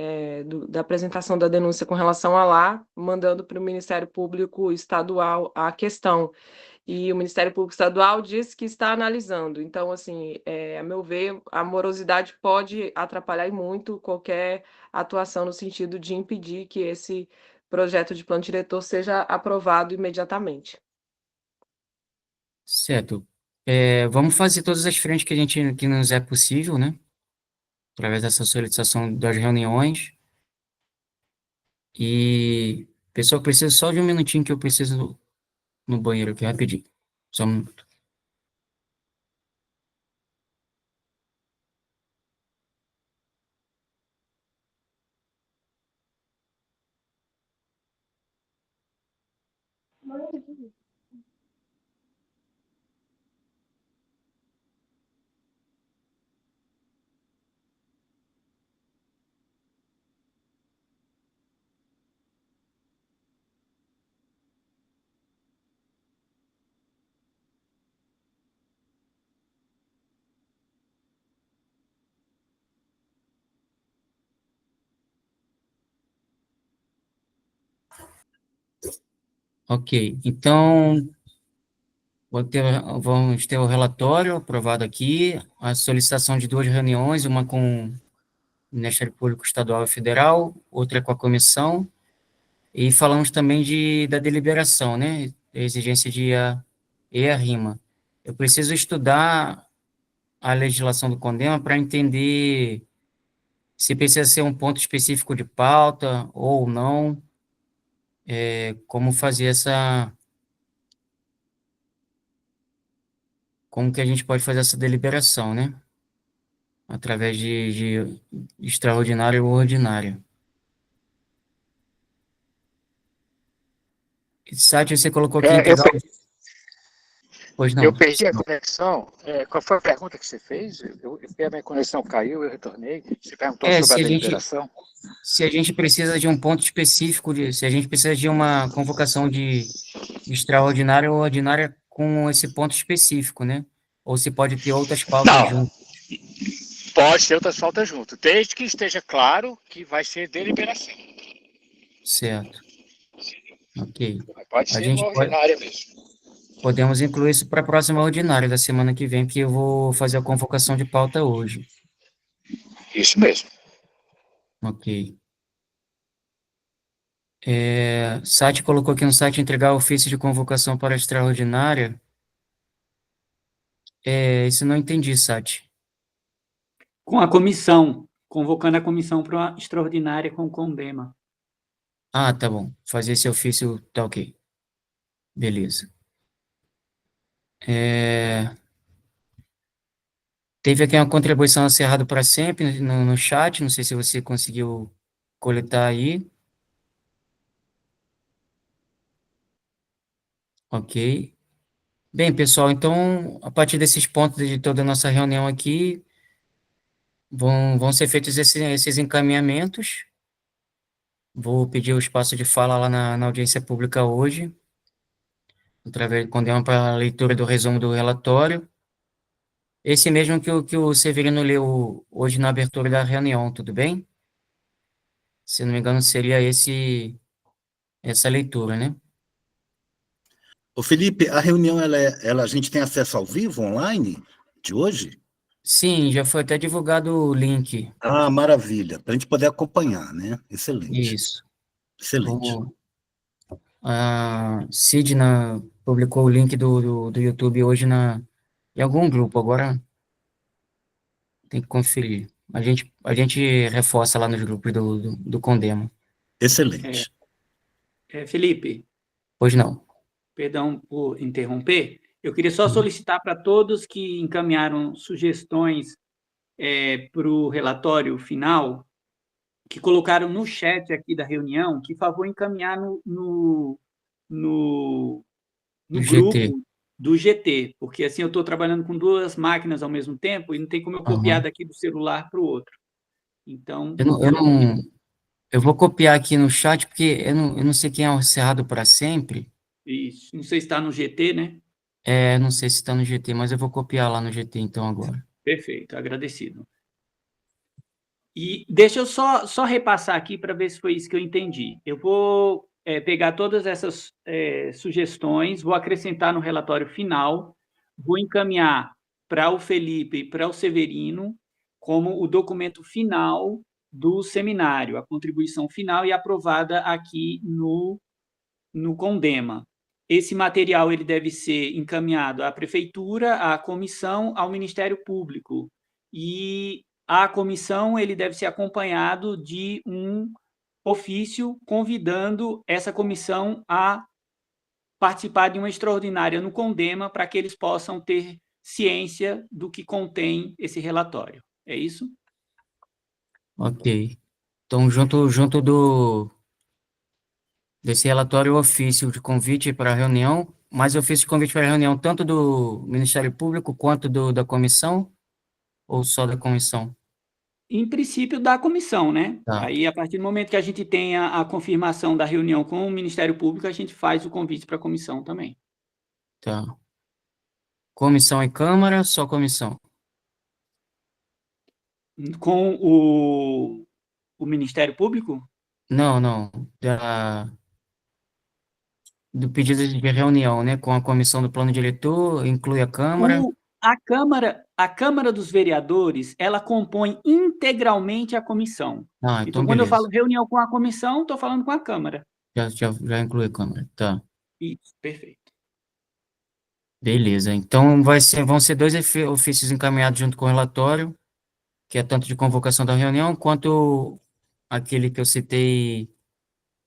da apresentação da denúncia com relação a lá, mandando para o Ministério Público Estadual a questão. E o Ministério Público Estadual disse que está analisando. Então, assim, a meu ver, a morosidade pode atrapalhar e muito qualquer atuação no sentido de impedir que esse projeto de plano diretor seja aprovado imediatamente. Certo. Vamos fazer todas as frentes que nos é possível, né? Através dessa solicitação das reuniões. E, pessoal, preciso só de um minutinho que eu preciso no banheiro aqui, rapidinho. Só um minuto. Ok, então vamos ter o relatório aprovado aqui, a solicitação de 2 reuniões, uma com o Ministério Público Estadual e Federal, outra com a comissão, e falamos também da deliberação, né? A exigência de e a rima. Eu preciso estudar a legislação do CONDEMA para entender se precisa ser um ponto específico de pauta ou não, como fazer como que a gente pode fazer essa deliberação, né? Através de extraordinário ou ordinário. Site, você colocou aqui entregar... Pois não. Eu perdi a conexão. Qual foi a pergunta que você fez? A minha conexão caiu, eu retornei. Você perguntou sobre a deliberação? Se a gente precisa de um ponto específico, se a gente precisa de uma convocação de extraordinária ou ordinária com esse ponto específico, né? Ou se pode ter outras pautas junto. Pode ter outras pautas junto, desde que esteja claro que vai ser deliberação. Certo. Ok. Pode ser uma ordinária mesmo. Podemos incluir isso para a próxima ordinária da semana que vem, que eu vou fazer a convocação de pauta hoje. Isso mesmo. Ok. Site colocou aqui no site entregar ofício de convocação para a extraordinária. Isso eu não entendi, Sati. Com a comissão, convocando a comissão para uma extraordinária com o CONDEMA. Ah, tá bom. Fazer esse ofício, tá ok. Beleza. Teve aqui uma contribuição a Cerrado para Sempre no chat, não sei se você conseguiu coletar aí. Ok. Bem, pessoal, então, a partir desses pontos de toda a nossa reunião aqui, vão ser feitos esses encaminhamentos. Vou pedir o espaço de fala lá na audiência pública hoje, através do CONDEMA para a leitura do resumo do relatório. Esse mesmo que o Severino leu hoje na abertura da reunião, tudo bem? Se não me engano, seria essa leitura, né? Ô Felipe, a reunião, a gente tem acesso ao vivo, online, de hoje? Sim, já foi até divulgado o link. Ah, maravilha, para a gente poder acompanhar, né? Excelente. Isso. Excelente. A Sidna publicou o link do YouTube hoje em algum grupo, agora tem que conferir. A gente reforça lá nos grupos do Condemo. Excelente. Felipe. Pois não. Perdão por interromper. Eu queria só solicitar para todos que encaminharam sugestões para o relatório final, que colocaram no chat aqui da reunião, que favor encaminhar no grupo, GT. do GT, porque assim eu estou trabalhando com 2 máquinas ao mesmo tempo e não tem como eu copiar Aham. daqui do celular para o outro. Então, Eu vou copiar aqui no chat, porque eu não sei quem é o Cerrado para Sempre. isso. Não sei se está no GT, né? Não sei se está no GT, mas eu vou copiar lá no GT então agora. Perfeito, agradecido. E deixa eu só repassar aqui para ver se foi isso que eu entendi. Eu vou pegar todas essas sugestões, vou acrescentar no relatório final, vou encaminhar para o Felipe e para o Severino como o documento final do seminário, a contribuição final e aprovada aqui no Condema. Esse material ele deve ser encaminhado à prefeitura, à comissão, ao Ministério Público. E a comissão ele deve ser acompanhado de um ofício convidando essa comissão a participar de uma extraordinária no Condema para que eles possam ter ciência do que contém esse relatório. É isso? Ok. Então, junto desse relatório, o ofício de convite para a reunião, mais ofício de convite para a reunião tanto do Ministério Público quanto da comissão, ou só da comissão? Em princípio, da comissão, né? Tá. Aí, a partir do momento que a gente tenha a confirmação da reunião com o Ministério Público, a gente faz o convite para a comissão também. Tá. Comissão e Câmara, só comissão? Com o Ministério Público? Não. Do pedido de reunião, né? Com a comissão do plano diretor, inclui a Câmara. A Câmara dos Vereadores, ela compõe integralmente a comissão. Ah, Então, então quando eu beleza. falo reunião com a comissão, estou falando com a Câmara. Já inclui a Câmara. Tá. Isso, perfeito. Beleza. Então vão ser 2 ofícios encaminhados junto com o relatório, que é tanto de convocação da reunião, quanto aquele que eu citei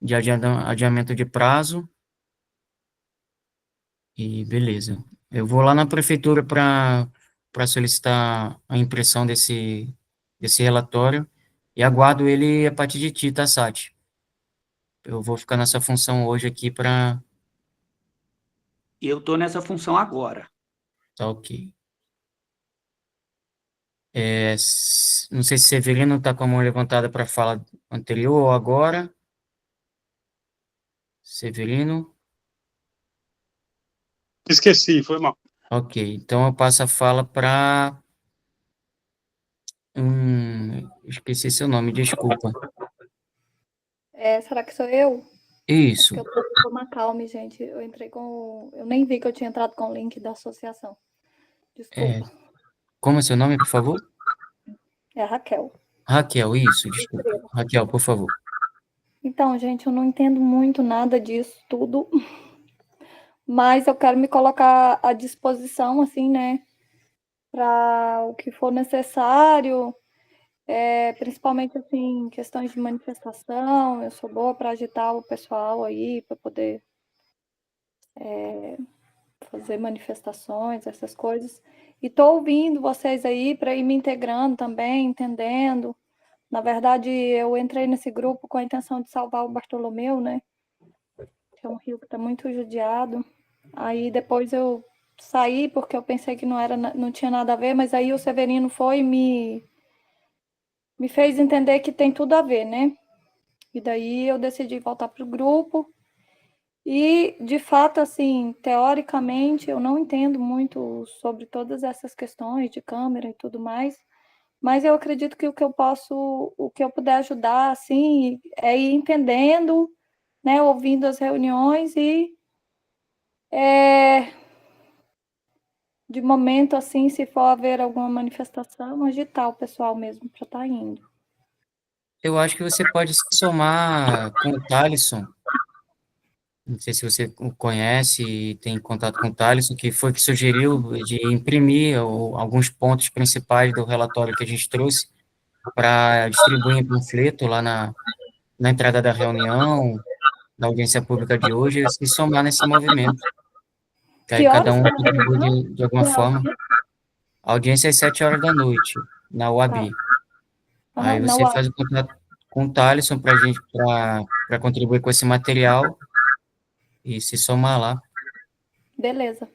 de adiamento de prazo. E beleza. Eu vou lá na prefeitura para solicitar a impressão desse relatório e aguardo ele a partir de ti, tá, Sati? Eu vou ficar nessa função hoje aqui para... Eu estou nessa função agora. Tá ok. Não sei se Severino está com a mão levantada para a fala anterior ou agora. Severino? Esqueci, foi mal. Ok, então eu passo a fala para... esqueci seu nome, desculpa. Será que sou eu? Isso. Eu tô com uma calma, gente. Eu entrei com. Eu nem vi que eu tinha entrado com o link da associação. Desculpa. Como é seu nome, por favor? É a Raquel. Raquel, isso, desculpa. Raquel, por favor. Então, gente, eu não entendo muito nada disso tudo, mas eu quero me colocar à disposição, assim, né, para o que for necessário, principalmente, assim, questões de manifestação. Eu sou boa para agitar o pessoal aí, para poder fazer manifestações, essas coisas. E estou ouvindo vocês aí para ir me integrando também, entendendo. Na verdade, eu entrei nesse grupo com a intenção de salvar o Bartolomeu, né? Que é um rio que está muito judiado. Aí depois eu saí porque eu pensei que não tinha nada a ver, mas aí o Severino foi e me fez entender que tem tudo a ver, né? E daí eu decidi voltar para o grupo. E, de fato, assim, teoricamente, eu não entendo muito sobre todas essas questões de câmera e tudo mais, mas eu acredito que o que eu puder ajudar, assim, é ir entendendo, né, ouvindo as reuniões e, de momento, assim, se for haver alguma manifestação, agitar o pessoal mesmo para estar indo. Eu acho que você pode se somar com o Thalisson. Não sei se você o conhece e tem contato com o Thalisson, que foi que sugeriu de imprimir alguns pontos principais do relatório que a gente trouxe para distribuir em panfleto lá na entrada da reunião, da audiência pública de hoje, e se somar nesse movimento. Que aí Que cada horas um que é a contribui reunião? de alguma forma. A audiência é às 7 horas da noite, na UAB. Aí Na você UAB. faz o contato com o Thalisson para a gente, para contribuir com esse material e se somar lá. Beleza.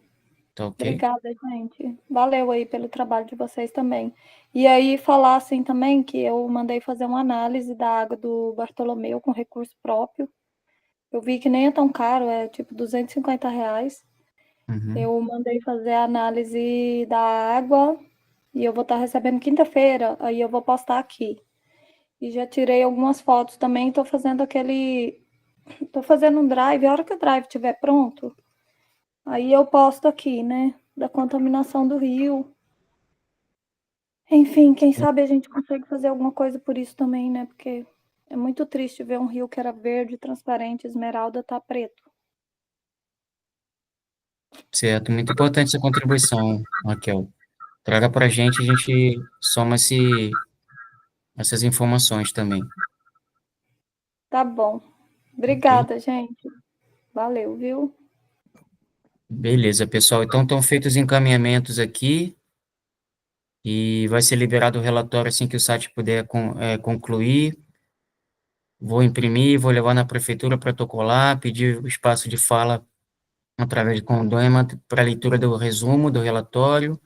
Tá ok? Obrigada, gente. Valeu aí pelo trabalho de vocês também. E aí, falar assim também que eu mandei fazer uma análise da água do Bartolomeu com recurso próprio. Eu vi que nem é tão caro, é tipo R$ 250. Uhum. Eu mandei fazer a análise da água e eu vou estar recebendo quinta-feira, aí eu vou postar aqui. E já tirei algumas fotos também, estou fazendo Tô fazendo um drive, a hora que o drive estiver pronto, aí eu posto aqui, né? Da contaminação do rio. Enfim, quem sabe a gente consegue fazer alguma coisa por isso também, né? Porque é muito triste ver um rio que era verde, transparente, esmeralda, tá preto. Certo, muito importante essa contribuição, Raquel. Traga para a gente soma essas informações também, Tá bom. ok? Obrigada, gente. Valeu, viu? Beleza, pessoal. Então, estão feitos os encaminhamentos aqui e vai ser liberado o relatório assim que o site puder concluir. Vou imprimir, vou levar na prefeitura protocolar, pedir o espaço de fala através de condema para leitura do resumo do relatório.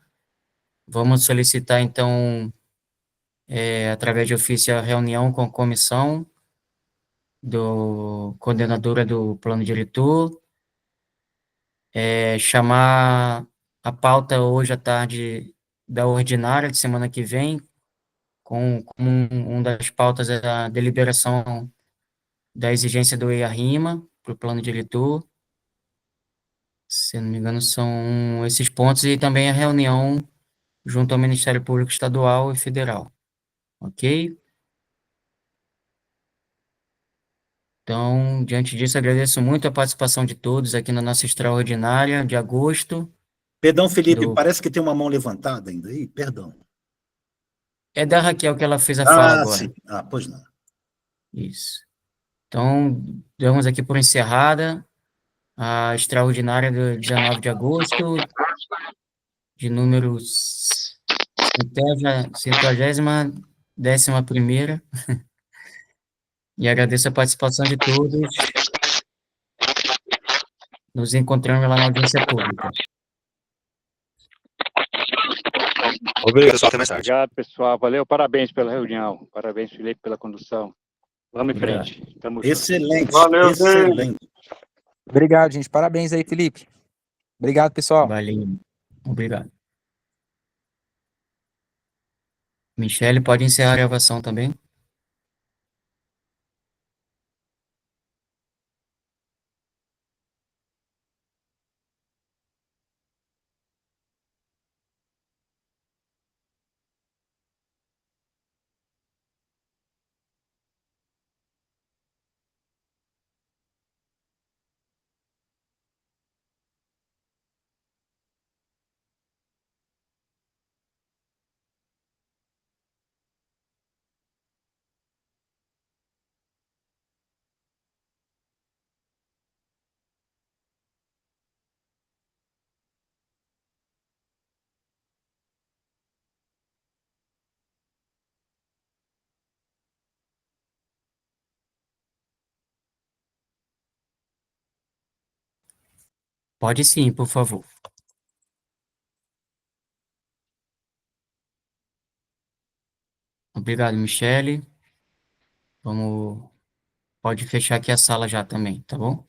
Vamos solicitar, então, através de ofício, a reunião com a comissão coordenadora do plano diretor, chamar a pauta hoje à tarde da ordinária de semana que vem, com um das pautas é a deliberação da exigência do EIA-RIMA para o plano diretor. Se eu não me engano, são esses pontos e também a reunião junto ao Ministério Público Estadual e Federal, ok? Então, diante disso, agradeço muito a participação de todos aqui na nossa extraordinária de agosto. Perdão, Felipe, parece que tem uma mão levantada ainda aí, perdão. É da Raquel que ela fez a fala Ah, agora. sim. Ah, pois não. Isso. Então, damos aqui por encerrada a extraordinária do 19 de agosto, de número 111ª, e agradeço a participação de todos. Nos encontramos lá na audiência pública. Obrigado, pessoal. Até mais tarde. Obrigado, pessoal. Valeu, parabéns pela reunião. Parabéns, Felipe, pela condução. Vamos em Obrigado. frente. Tamo junto. Excelente, Valeu, gente. excelente. Obrigado, gente. Parabéns aí, Felipe. Obrigado, pessoal. Valeu. Obrigado. Michele, pode encerrar a gravação também? Pode sim, por favor. Obrigado, Michele. Pode fechar aqui a sala já também, tá bom?